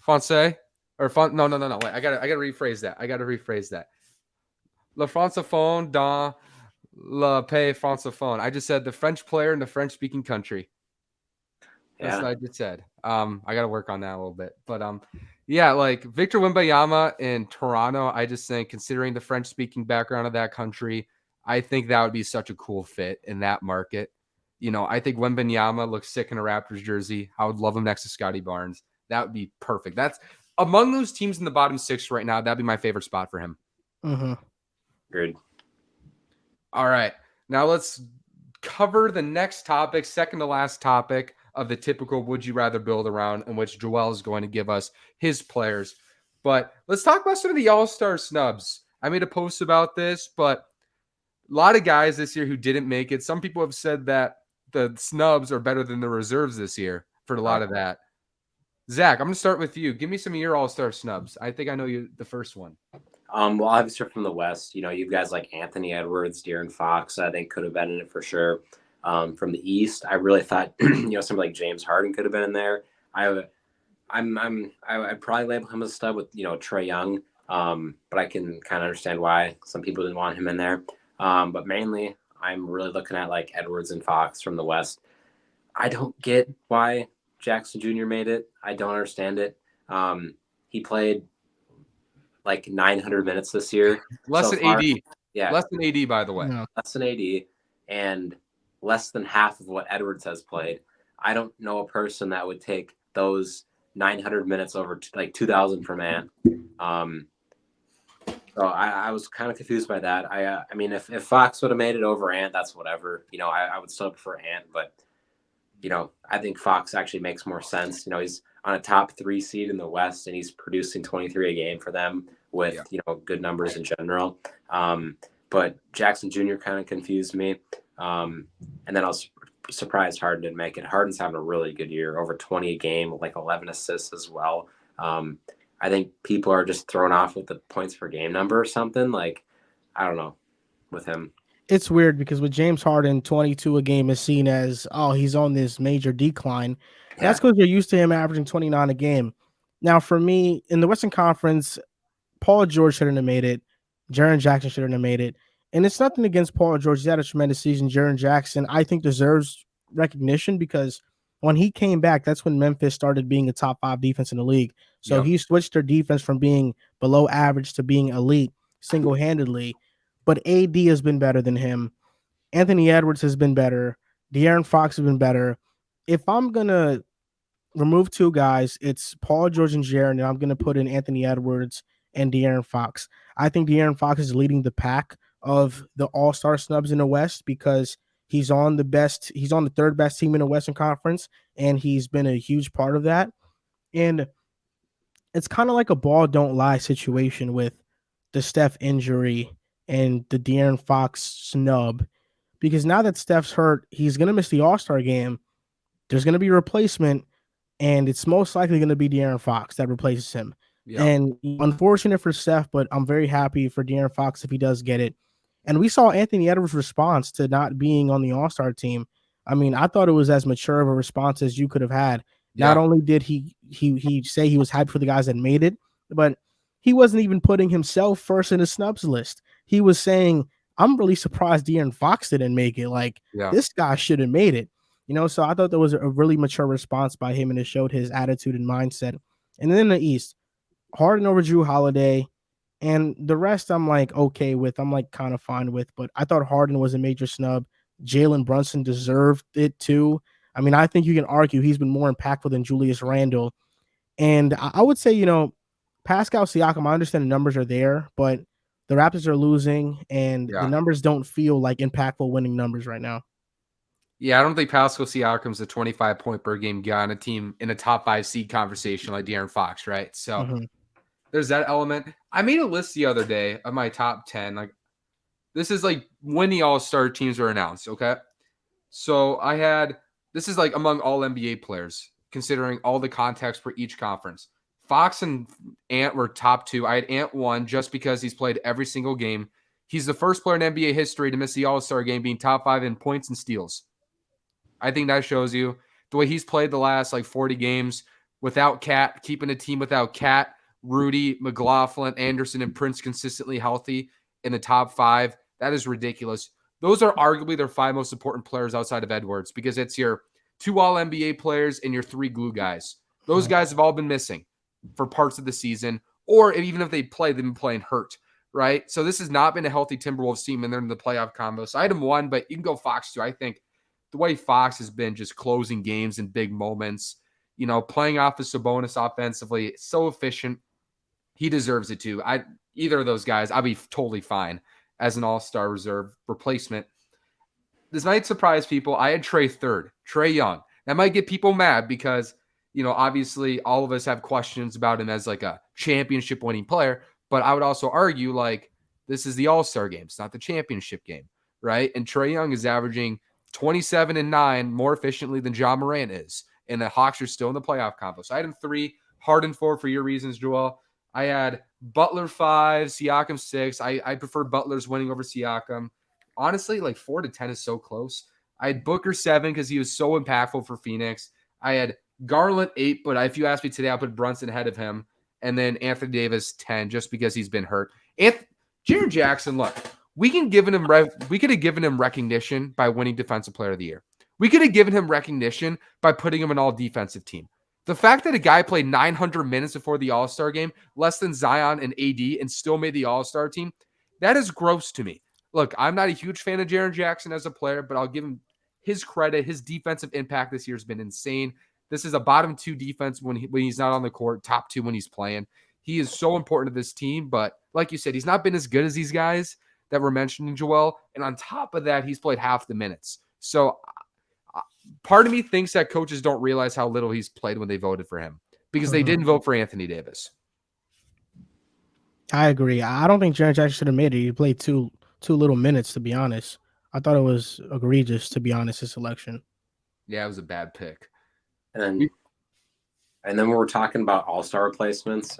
Français. Or no. Wait, I gotta rephrase that. Le Francophone dans le pays francophone. I just said the French player in the French-speaking country. That's what I just said. I gotta work on that a little bit. But yeah, like Victor Wembanyama in Toronto, I just think considering the French-speaking background of that country, I think that would be such a cool fit in that market. I think Wembanyama looks sick in a Raptors jersey. I would love him next to Scotty Barnes. That would be perfect. That's among those teams in the bottom 6 right now. That'd be my favorite spot for him. Mm-hmm. Agreed. All right. Now let's cover the next topic, second to last topic of the typical would you rather build around, in which Joel is going to give us his players. But let's talk about some of the All-Star snubs. I made a post about this, but a lot of guys this year who didn't make it. Some people have said that the snubs are better than the reserves this year for a lot of that. Zach, I'm going to start with you. Give me some of your All-Star snubs. I think I know you the first one. Well, obviously from the West, you guys like Anthony Edwards, De'Aaron Fox, I think could have been in it for sure. From the East, I really thought, somebody like James Harden could have been in there. I'd probably label him as a stud with, Trae Young. But I can kind of understand why some people didn't want him in there. But mainly I'm really looking at like Edwards and Fox from the West. I don't get why Jackson Jr. made it. I don't understand it. He played like 900 minutes this year. Less than AD. Yeah. Less than AD, by the way. Yeah. Less than AD and less than half of what Edwards has played. I don't know a person that would take those 900 minutes over like 2,000 per man. So I was kind of confused by that. I mean, if Fox would have made it over Ant, that's whatever. I would still prefer Ant, but I think Fox actually makes more sense. He's on a top 3 seed in the West, and he's producing 23 a game for them with, good numbers in general. But Jackson Jr. kind of confused me. And then I was surprised Harden didn't make it. Harden's having a really good year, over 20 a game, like 11 assists as well. I think people are just thrown off with the points per game number or something. Like, I don't know with him. It's weird because with James Harden, 22 a game is seen as, he's on this major decline. Yeah. That's because you're used to him averaging 29 a game. Now, for me, in the Western Conference, Paul George shouldn't have made it. Jaren Jackson shouldn't have made it. And it's nothing against Paul George. He's had a tremendous season. Jaren Jackson, I think, deserves recognition because when he came back, that's when Memphis started being a top 5 defense in the league. So he switched their defense from being below average to being elite single-handedly. But AD has been better than him. Anthony Edwards has been better. De'Aaron Fox has been better. If I'm gonna remove two guys, it's Paul George and Jaren, and I'm gonna put in Anthony Edwards and De'Aaron Fox. I think De'Aaron Fox is leading the pack of the All-Star snubs in the West because he's on the third best team in the Western Conference, and he's been a huge part of that. And it's kind of like a ball don't lie situation with the Steph injury and the De'Aaron Fox snub. Because now that Steph's hurt, he's gonna miss the All-Star game. There's gonna be a replacement, and it's most likely gonna be De'Aaron Fox that replaces him. Yeah. And unfortunate for Steph, but I'm very happy for De'Aaron Fox if he does get it. And we saw Anthony Edwards' response to not being on the All-Star team. I mean, I thought it was as mature of a response as you could have had. Not Yeah. only did he say he was happy for the guys that made it, but he wasn't even putting himself first in the snubs list. He was saying, I'm really surprised De'Aaron Fox didn't make it. Like, Yeah. this guy should have made it. So I thought there was a really mature response by him, and it showed his attitude and mindset. And then in the East, Harden over Drew Holiday, and the rest I'm like okay with. I'm like kind of fine with, but I thought Harden was a major snub. Jalen Brunson deserved it too. I mean, I think you can argue he's been more impactful than Julius Randle. And I would say, Pascal Siakam, I understand the numbers are there, but the Raptors are losing, and the Yeah. numbers don't feel like impactful winning numbers right now. Yeah, I don't think Pascal Siakam's a 25-point per game guy on a team in a top 5 seed conversation like De'Aaron Fox, right? So there's that element. I made a list the other day of my top 10. Like, this is like when the All-Star teams were announced, okay? So this is like among all NBA players, considering all the context for each conference. Fox and Ant were top 2. I had Ant 1 just because he's played every single game. He's the first player in NBA history to miss the All-Star game, being top 5 in points and steals. I think that shows you the way he's played the last 40 games without Cat, keeping a team without Cat, Rudy, McLaughlin, Anderson, and Prince consistently healthy in the top 5. That is ridiculous. Those are arguably their 5 most important players outside of Edwards because it's your 2 All-NBA players and your 3 glue guys. Those guys have all been missing for parts of the season, or even if they play, they've been playing hurt, right? So this has not been a healthy Timberwolves team, and they're in the playoff combo. So I had him 1, but you can go Fox 2. I think the way Fox has been just closing games in big moments, playing off of Sabonis offensively, so efficient. He deserves it too. Either of those guys, I'll be totally fine as an all-star reserve replacement. This might surprise people. I had Trae 3rd, Trae Young. That might get people mad because, obviously all of us have questions about him as like a championship winning player. But I would also argue this is the all-star game. It's not the championship game, right? And Trae Young is averaging 27 and 9 more efficiently than Joel Moran is. And the Hawks are still in the playoff combo. So I had him 3, Harden 4 for your reasons, Joel. I had Butler 5, Siakam 6. I prefer Butler's winning over Siakam. Honestly, 4 to 10 is so close. I had Booker 7 because he was so impactful for Phoenix. I had Garland 8, but if you ask me today, I'll put Brunson ahead of him. And then Anthony Davis 10 just because he's been hurt. Jaren Jackson, look. We could have given him recognition by winning Defensive Player of the Year. We could have given him recognition by putting him in all defensive team. The fact that a guy played 900 minutes before the All-Star game, less than Zion and AD, and still made the All-Star team, that is gross to me. Look, I'm not a huge fan of Jaren Jackson as a player, but I'll give him his credit. His defensive impact this year has been insane. This is a bottom 2 defense when he's not on the court, top 2 when he's playing. He is so important to this team, but like you said, he's not been as good as these guys that we're mentioning, Joel. And on top of that, he's played half the minutes. So part of me thinks that coaches don't realize how little he's played when they voted for him because they didn't vote for Anthony Davis. I agree. I don't think Jaren Jackson should have made it. He played too little minutes, to be honest. I thought it was egregious, to be honest, his selection. Yeah, it was a bad pick. And then when we're talking about all-star replacements,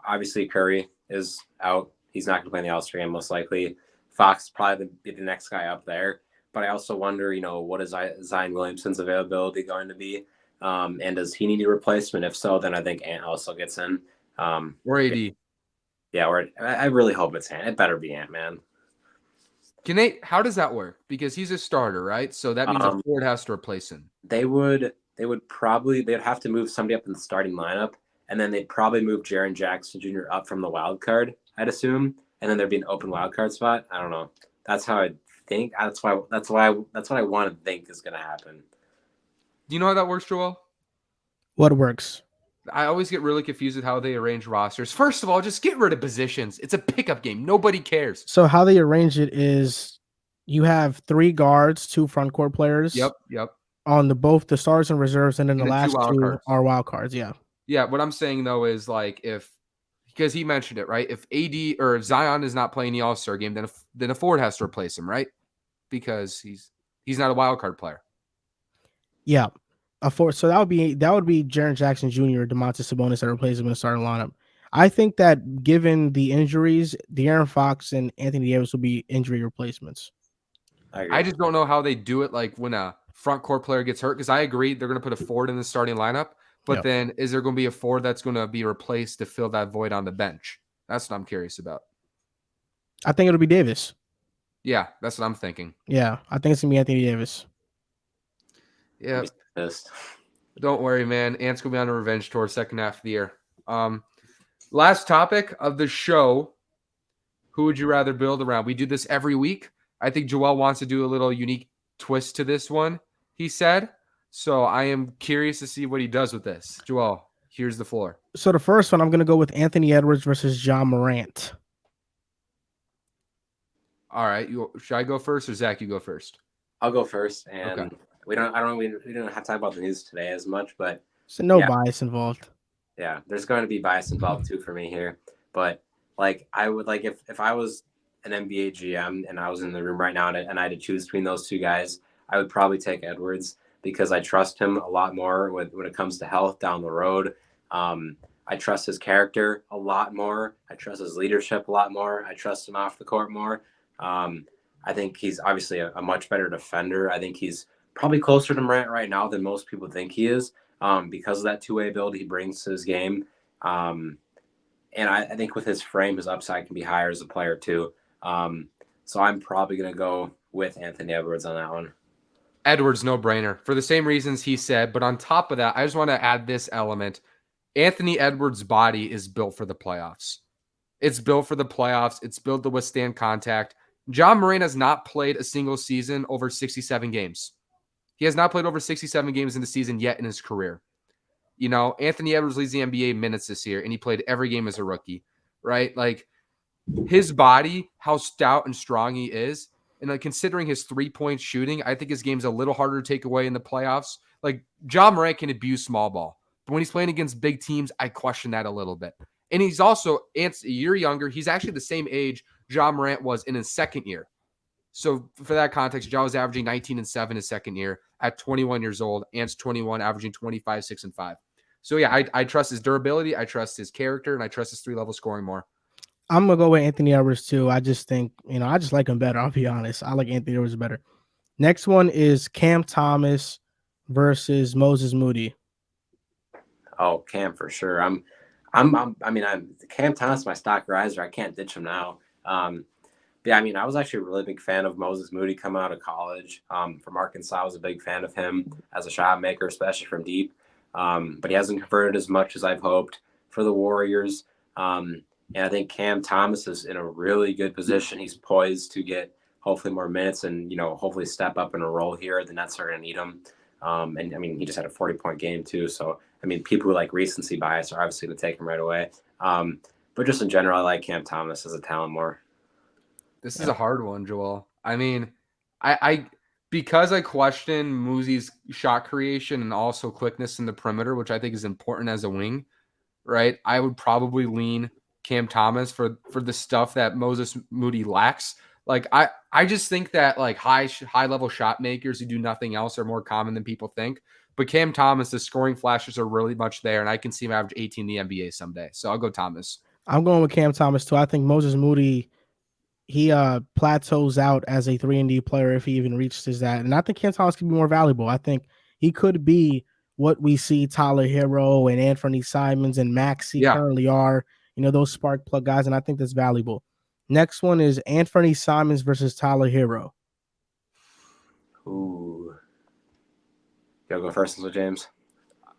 obviously Curry is out. He's not going to play in the All-Star game, most likely. Fox probably be the next guy up there. But I also wonder, what is Zion Williamson's availability going to be? And does he need a replacement? If so, then I think Ant also gets in. Or AD. Yeah, I really hope it's Ant. It better be Ant, man. How does that work? Because he's a starter, right? So that means a forward has to replace him. They'd have to move somebody up in the starting lineup, and then they'd probably move Jaren Jackson Jr. up from the wild card, I'd assume, and then there'd be an open wild card spot. I don't know. That's how I think that's what I want to think is going to happen. Do you know how that works, Joel? What works? I always get really confused with how they arrange rosters. First of all, just get rid of positions. It's a pickup game. Nobody cares. So how they arrange it is you have 3 guards, 2 front court players. Yep. On both the stars and reserves, and then the And then 2 last wild 2 cards. are wild cards. Yeah. Yeah, what I'm saying though is like because he mentioned it, right? If AD or if Zion is not playing the All-Star game, then a forward has to replace him, right? Because he's not a wild card player. Yeah. So that would be Jaren Jackson Jr. or Domantas Sabonis that replace him in the starting lineup. I think that given the injuries, De'Aaron Fox and Anthony Davis will be injury replacements. I just don't know how they do it like when a front court player gets hurt, because I agree they're going to put a forward in the starting lineup, but then is there going to be a forward that's going to be replaced to fill that void on the bench? That's what I'm curious about. I think it'll be Davis. Yeah, that's what I'm thinking. Yeah, I think it's going to be Anthony Davis. Yeah. Don't worry, man. Ant's going to be on a revenge tour second half of the year. Last topic of the show, who would you rather build around? We do this every week. I think Joel wants to do a little unique twist to this one, he said. So I am curious to see what he does with this. Joel, here's the floor. So the first one, I'm going to go with Anthony Edwards versus John Morant. All right. Should I go first or Zach, you go first? I'll go first. And okay. we don't have to talk about the news today as much, but so no bias involved. Yeah, there's going to be bias involved too for me here. But like I would like if I was an NBA GM and I was in the room right now and I had to choose between those 2 guys, I would probably take Edwards because I trust him a lot more when it comes to health down the road. I trust his character a lot more. I trust his leadership a lot more. I trust him off the court more. I think he's obviously a much better defender. I think he's probably closer to Morant right now than most people think he is. Because of that 2-way ability he brings to his game. And I think with his frame, his upside can be higher as a player too. So I'm probably going to go with Anthony Edwards on that one. Edwards, no brainer for the same reasons he said. But on top of that, I just want to add this element. Anthony Edwards' body is built for the playoffs. It's built for the playoffs. It's built to withstand contact. John Moran has not played a single season over 67 games. He has not played over 67 games in the season yet in his career. You know, Anthony Edwards leads the NBA minutes this year, and he played every game as a rookie, right? Like, his body, how stout and strong he is, and like considering his 3-point shooting, I think his game's a little harder to take away in the playoffs. Like, John Moran can abuse small ball, but when he's playing against big teams, I question that a little bit. And he's also a year younger. He's actually the same age John Morant was in his second year. So for that context, Ja was averaging 19 and 7 his second year at 21 years old. Ant's 21, averaging 25, 6 and 5. So yeah, I trust his durability, I trust his character, and I trust his 3-level scoring more. I'm gonna go with Anthony Edwards too. I just think, I just like him better. I'll be honest. I like Anthony Edwards better. Next one is Cam Thomas versus Moses Moody. Oh, Cam for sure. Cam Thomas, my stock riser. I can't ditch him now. Yeah, I was actually a really big fan of Moses Moody coming out of college. From Arkansas, I was a big fan of him as a shot maker, especially from deep. But he hasn't converted as much as I've hoped for the Warriors. And I think Cam Thomas is in a really good position. He's poised to get hopefully more minutes and, hopefully step up in a role here. The Nets are going to need him. He just had a 40-point game too. So, people who like recency bias are obviously going to take him right away. But just in general, I like Cam Thomas as a talent more. This is a hard one, Joel. I because I question Moosey's shot creation and also quickness in the perimeter, which I think is important as a wing, right? I would probably lean Cam Thomas for the stuff that Moses Moody lacks. Like I just think that like high level shot makers who do nothing else are more common than people think. But Cam Thomas, the scoring flashes are really much there, and I can see him average 18 in the NBA someday. So I'll go Thomas. I'm going with Cam Thomas too. I think Moses Moody, he plateaus out as a 3-and-D player if he even reaches that. And I think Cam Thomas could be more valuable. I think he could be what we see Tyler Hero and Anthony Simons and Maxey currently are, those spark plug guys, and I think that's valuable. Next one is Anthony Simons versus Tyler Hero. Ooh. You'll go first, James?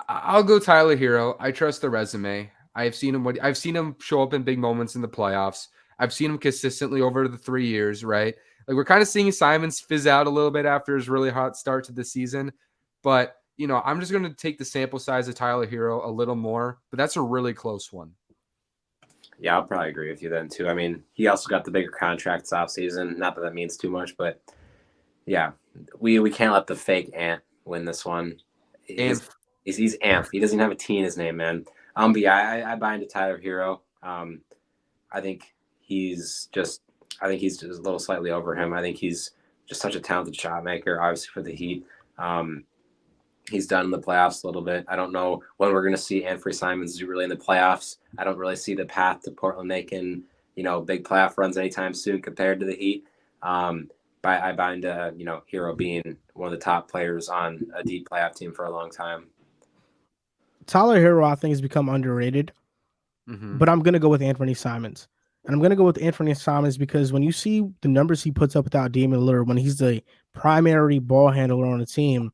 I'll go Tyler Hero. I trust the resume. I've seen him show up in big moments in the playoffs. I've seen him consistently over the 3 years, right? Like we're kind of seeing Simons fizz out a little bit after his really hot start to the season. But, I'm just going to take the sample size of Tyler Hero a little more, but that's a really close one. Yeah, I'll probably agree with you then too. I mean, he also got the bigger contract this offseason. Not that means too much, but yeah, we can't let the fake Ant win this one. He's Amp. He doesn't even have a T in his name, man. But yeah, I buy into Tyler Hero. I think he's just a little slightly over him. I think he's just such a talented shot maker, obviously for the Heat. He's done in the playoffs a little bit. I don't know when we're going to see Anthony Simons do really in the playoffs. I don't really see the path to Portland making, big playoff runs anytime soon compared to the Heat. But I buy into, Hero being one of the top players on a deep playoff team for a long time. Tyler Hero, I think, has become underrated, but I'm going to go with Anthony Simons. And I'm going to go with Anthony Simons because when you see the numbers he puts up without Damian Lillard, when he's the primary ball handler on the team,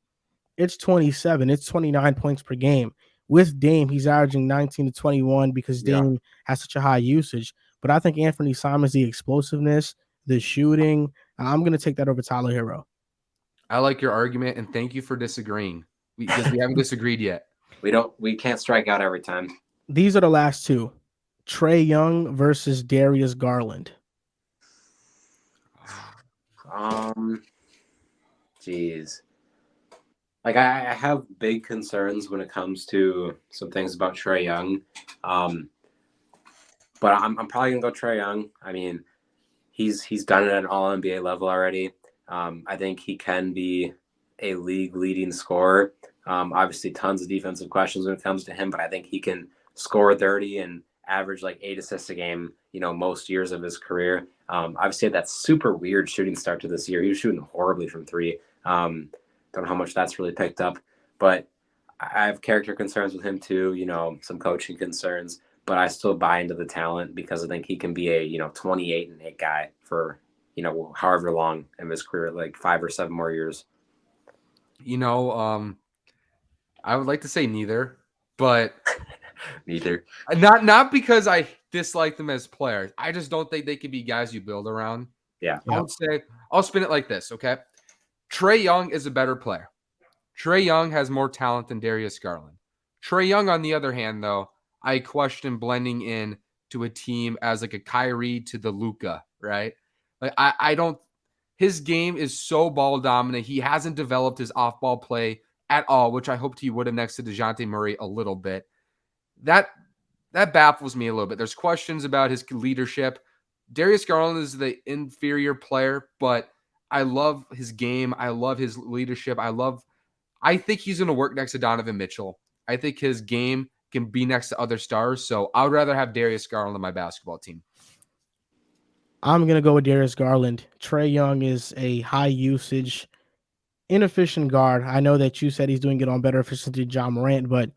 it's 27, it's 29 points per game. With Dame, he's averaging 19 to 21 because Dame has such a high usage. But I think Anthony Simons, the explosiveness, the shooting, I'm going to take that over Tyler Hero. I like your argument, and thank you for disagreeing because we haven't disagreed yet. We can't strike out every time. These are the last two. Trae Young versus Darius Garland. Geez. Like I have big concerns when it comes to some things about Trae Young. But I'm probably gonna go Trae Young. I mean, he's done it at an all NBA level already. I think he can be a league leading scorer. Obviously tons of defensive questions when it comes to him, but I think he can score 30 and average like 8 assists a game, most years of his career. Obviously that super weird shooting start to this year. He was shooting horribly from three. Don't know how much that's really picked up, but I have character concerns with him too, some coaching concerns, but I still buy into the talent because I think he can be a, 28 and 8 guy for, however long in his career, like 5 or 7 more years. I would like to say neither, but neither. Not because I dislike them as players. I just don't think they can be guys you build around. Yeah. I would say I'll spin it like this, okay? Trae Young is a better player. Trae Young has more talent than Darius Garland. Trae Young, on the other hand, though, I question blending in to a team as like a Kyrie to the Luka, right? Like I don't. His game is so ball dominant. He hasn't developed his off-ball play at all, which I hoped he would have next to DeJounte Murray a little bit. That baffles me a little bit. There's questions about his leadership. Darius Garland is the inferior player, but I love his game. I love his leadership. I think he's going to work next to Donovan Mitchell. I think his game can be next to other stars. So I would rather have Darius Garland on my basketball team. I'm going to go with Darius Garland. Trae Young is a high usage, inefficient guard. I know that you said he's doing it on better efficiency than Joel Moran, but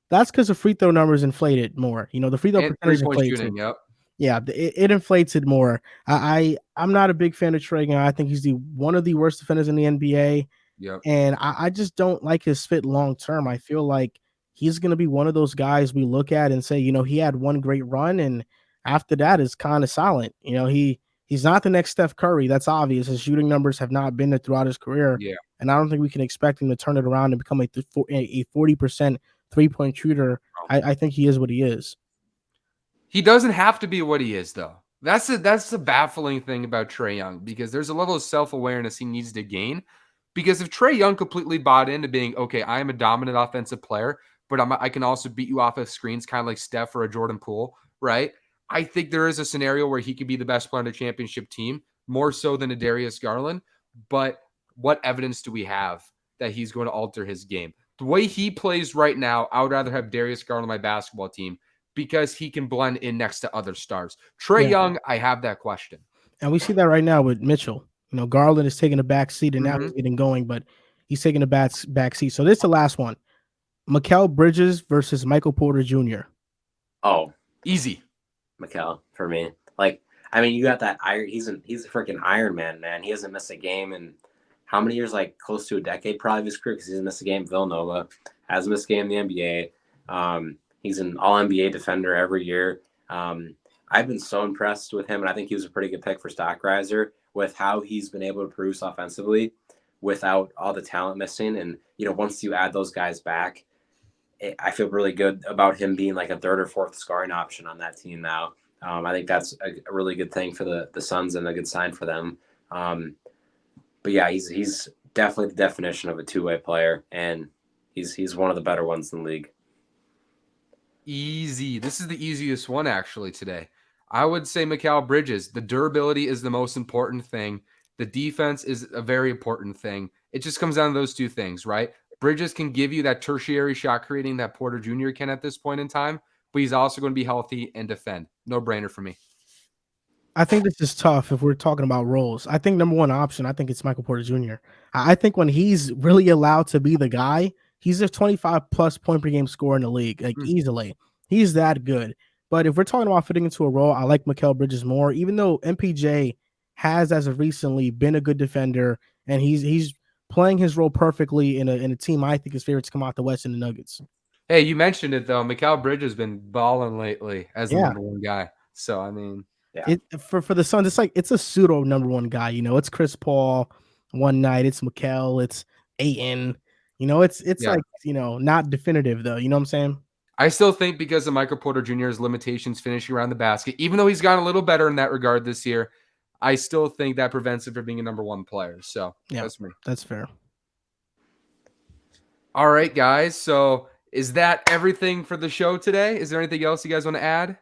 that's because the free throw numbers inflated more. The free throw percentage inflated shooting, yep. Yeah, it inflates it more. I'm not a big fan of Trae Young. I think he's one of the worst defenders in the NBA. Yep. And I just don't like his fit long term. I feel like he's going to be one of those guys we look at and say, he had one great run, and after that is kind of silent. He's not the next Steph Curry. That's obvious. His shooting numbers have not been there throughout his career. Yeah. And I don't think we can expect him to turn it around and become a 40% three-point shooter. I think he is what he is. He doesn't have to be what he is, though. That's the baffling thing about Trae Young, because there's a level of self-awareness he needs to gain. Because if Trae Young completely bought into being, okay, I am a dominant offensive player, but I can also beat you off of screens, kind of like Steph or a Jordan Poole, right? I think there is a scenario where he could be the best player on a championship team, more so than a Darius Garland. But what evidence do we have that he's going to alter his game? The way he plays right now, I would rather have Darius Garland on my basketball team because he can blend in next to other stars. Trae Young, I have that question. And we see that right now with Mitchell. Garland is taking a back seat, and now he's getting going, but he's taking a back seat. So this is the last one. Mikal Bridges versus Michael Porter Jr. Oh, easy. Mikal for me. You got that iron. He's a freaking Iron Man, man. He hasn't missed a game in how many years? Like close to a decade, probably of his career, because he hasn't missed a game at Villanova. Hasn't missed a game in the NBA. He's an All NBA defender every year. I've been so impressed with him, and I think he was a pretty good pick for stock riser with how he's been able to produce offensively without all the talent missing. And once you add those guys back, I feel really good about him being like a third or fourth scoring option on that team now. I think that's a really good thing for the Suns and a good sign for them. But yeah, he's definitely the definition of a two-way player, and he's one of the better ones in the league. Easy. This is the easiest one actually today. I would say Mikal Bridges. The durability is the most important thing. The defense is a very important thing. It just comes down to those two things, right? Bridges can give you that tertiary shot creating that Porter Jr. can at this point in time, but he's also going to be healthy and defend. No brainer for me. I think this is tough if we're talking about roles. I think number one option, I think it's Michael Porter Jr. I think when he's really allowed to be the guy, he's a 25 plus point per game scorer in the league, like easily. He's that good. But if we're talking about fitting into a role, I like Mikal Bridges more, even though MPJ has, as of recently, been a good defender, and he's playing his role perfectly in a team I think is favorite to come out the West in the Nuggets. Hey, you mentioned it though. Mikal Bridges has been balling lately as the number one guy. So I mean, yeah. For the Suns, it's a pseudo number one guy. It's Chris Paul one night, it's Mikal, it's Ayton. It's like not definitive though. You know what I'm saying? I still think because of Michael Porter Jr.'s limitations finishing around the basket, even though he's gotten a little better in that regard this year, I still think that prevents him from being a number one player. So that's me. That's fair. All right, guys. So is that everything for the show today? Is there anything else you guys want to add?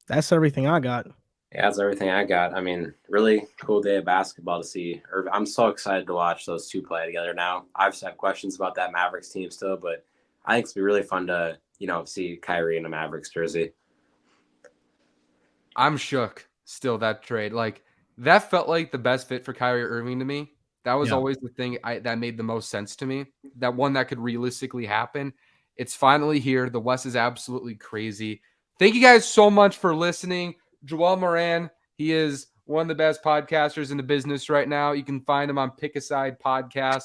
That's everything I got. Yeah, that's everything I got. I mean, really cool day of basketball to see. I'm so excited to watch those two play together now. I just have questions about that Mavericks team still, but I think it's be really fun to see Kyrie in a Mavericks jersey. I'm shook still that trade. Like that felt like the best fit for Kyrie Irving to me. That was always the thing that made the most sense to me. That one that could realistically happen. It's finally here. The West is absolutely crazy. Thank you guys so much for listening. Joel Moran, he is one of the best podcasters in the business right now. You can find him on Pick a Side Podcast,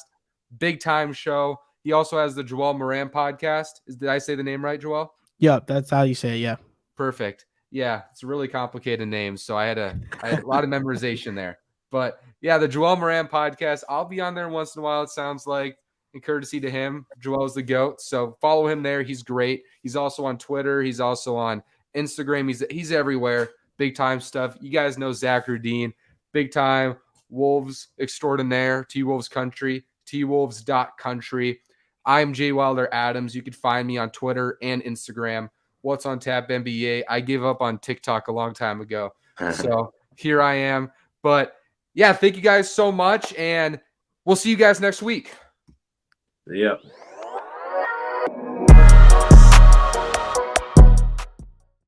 big time show. He also has the Joel Moran podcast. Did I say the name right, Joel? Yeah, that's how you say it. Yeah. Perfect. Yeah, it's a really complicated name, so I had a lot of memorization there. But yeah, the Joel Moran podcast, I'll be on there once in a while, it sounds like, in courtesy to him. Joel's the GOAT, so follow him there. He's great. He's also on Twitter. He's also on Instagram. He's everywhere. Big time stuff. You guys know Zach Rudine, big time Wolves extraordinaire, T-Wolves Country, twolves.country. I'm Jay Wilder Adams. You can find me on Twitter and Instagram. What's on Tap NBA. I gave up on TikTok a long time ago. So here I am. But yeah, thank you guys so much. And we'll see you guys next week. Yep.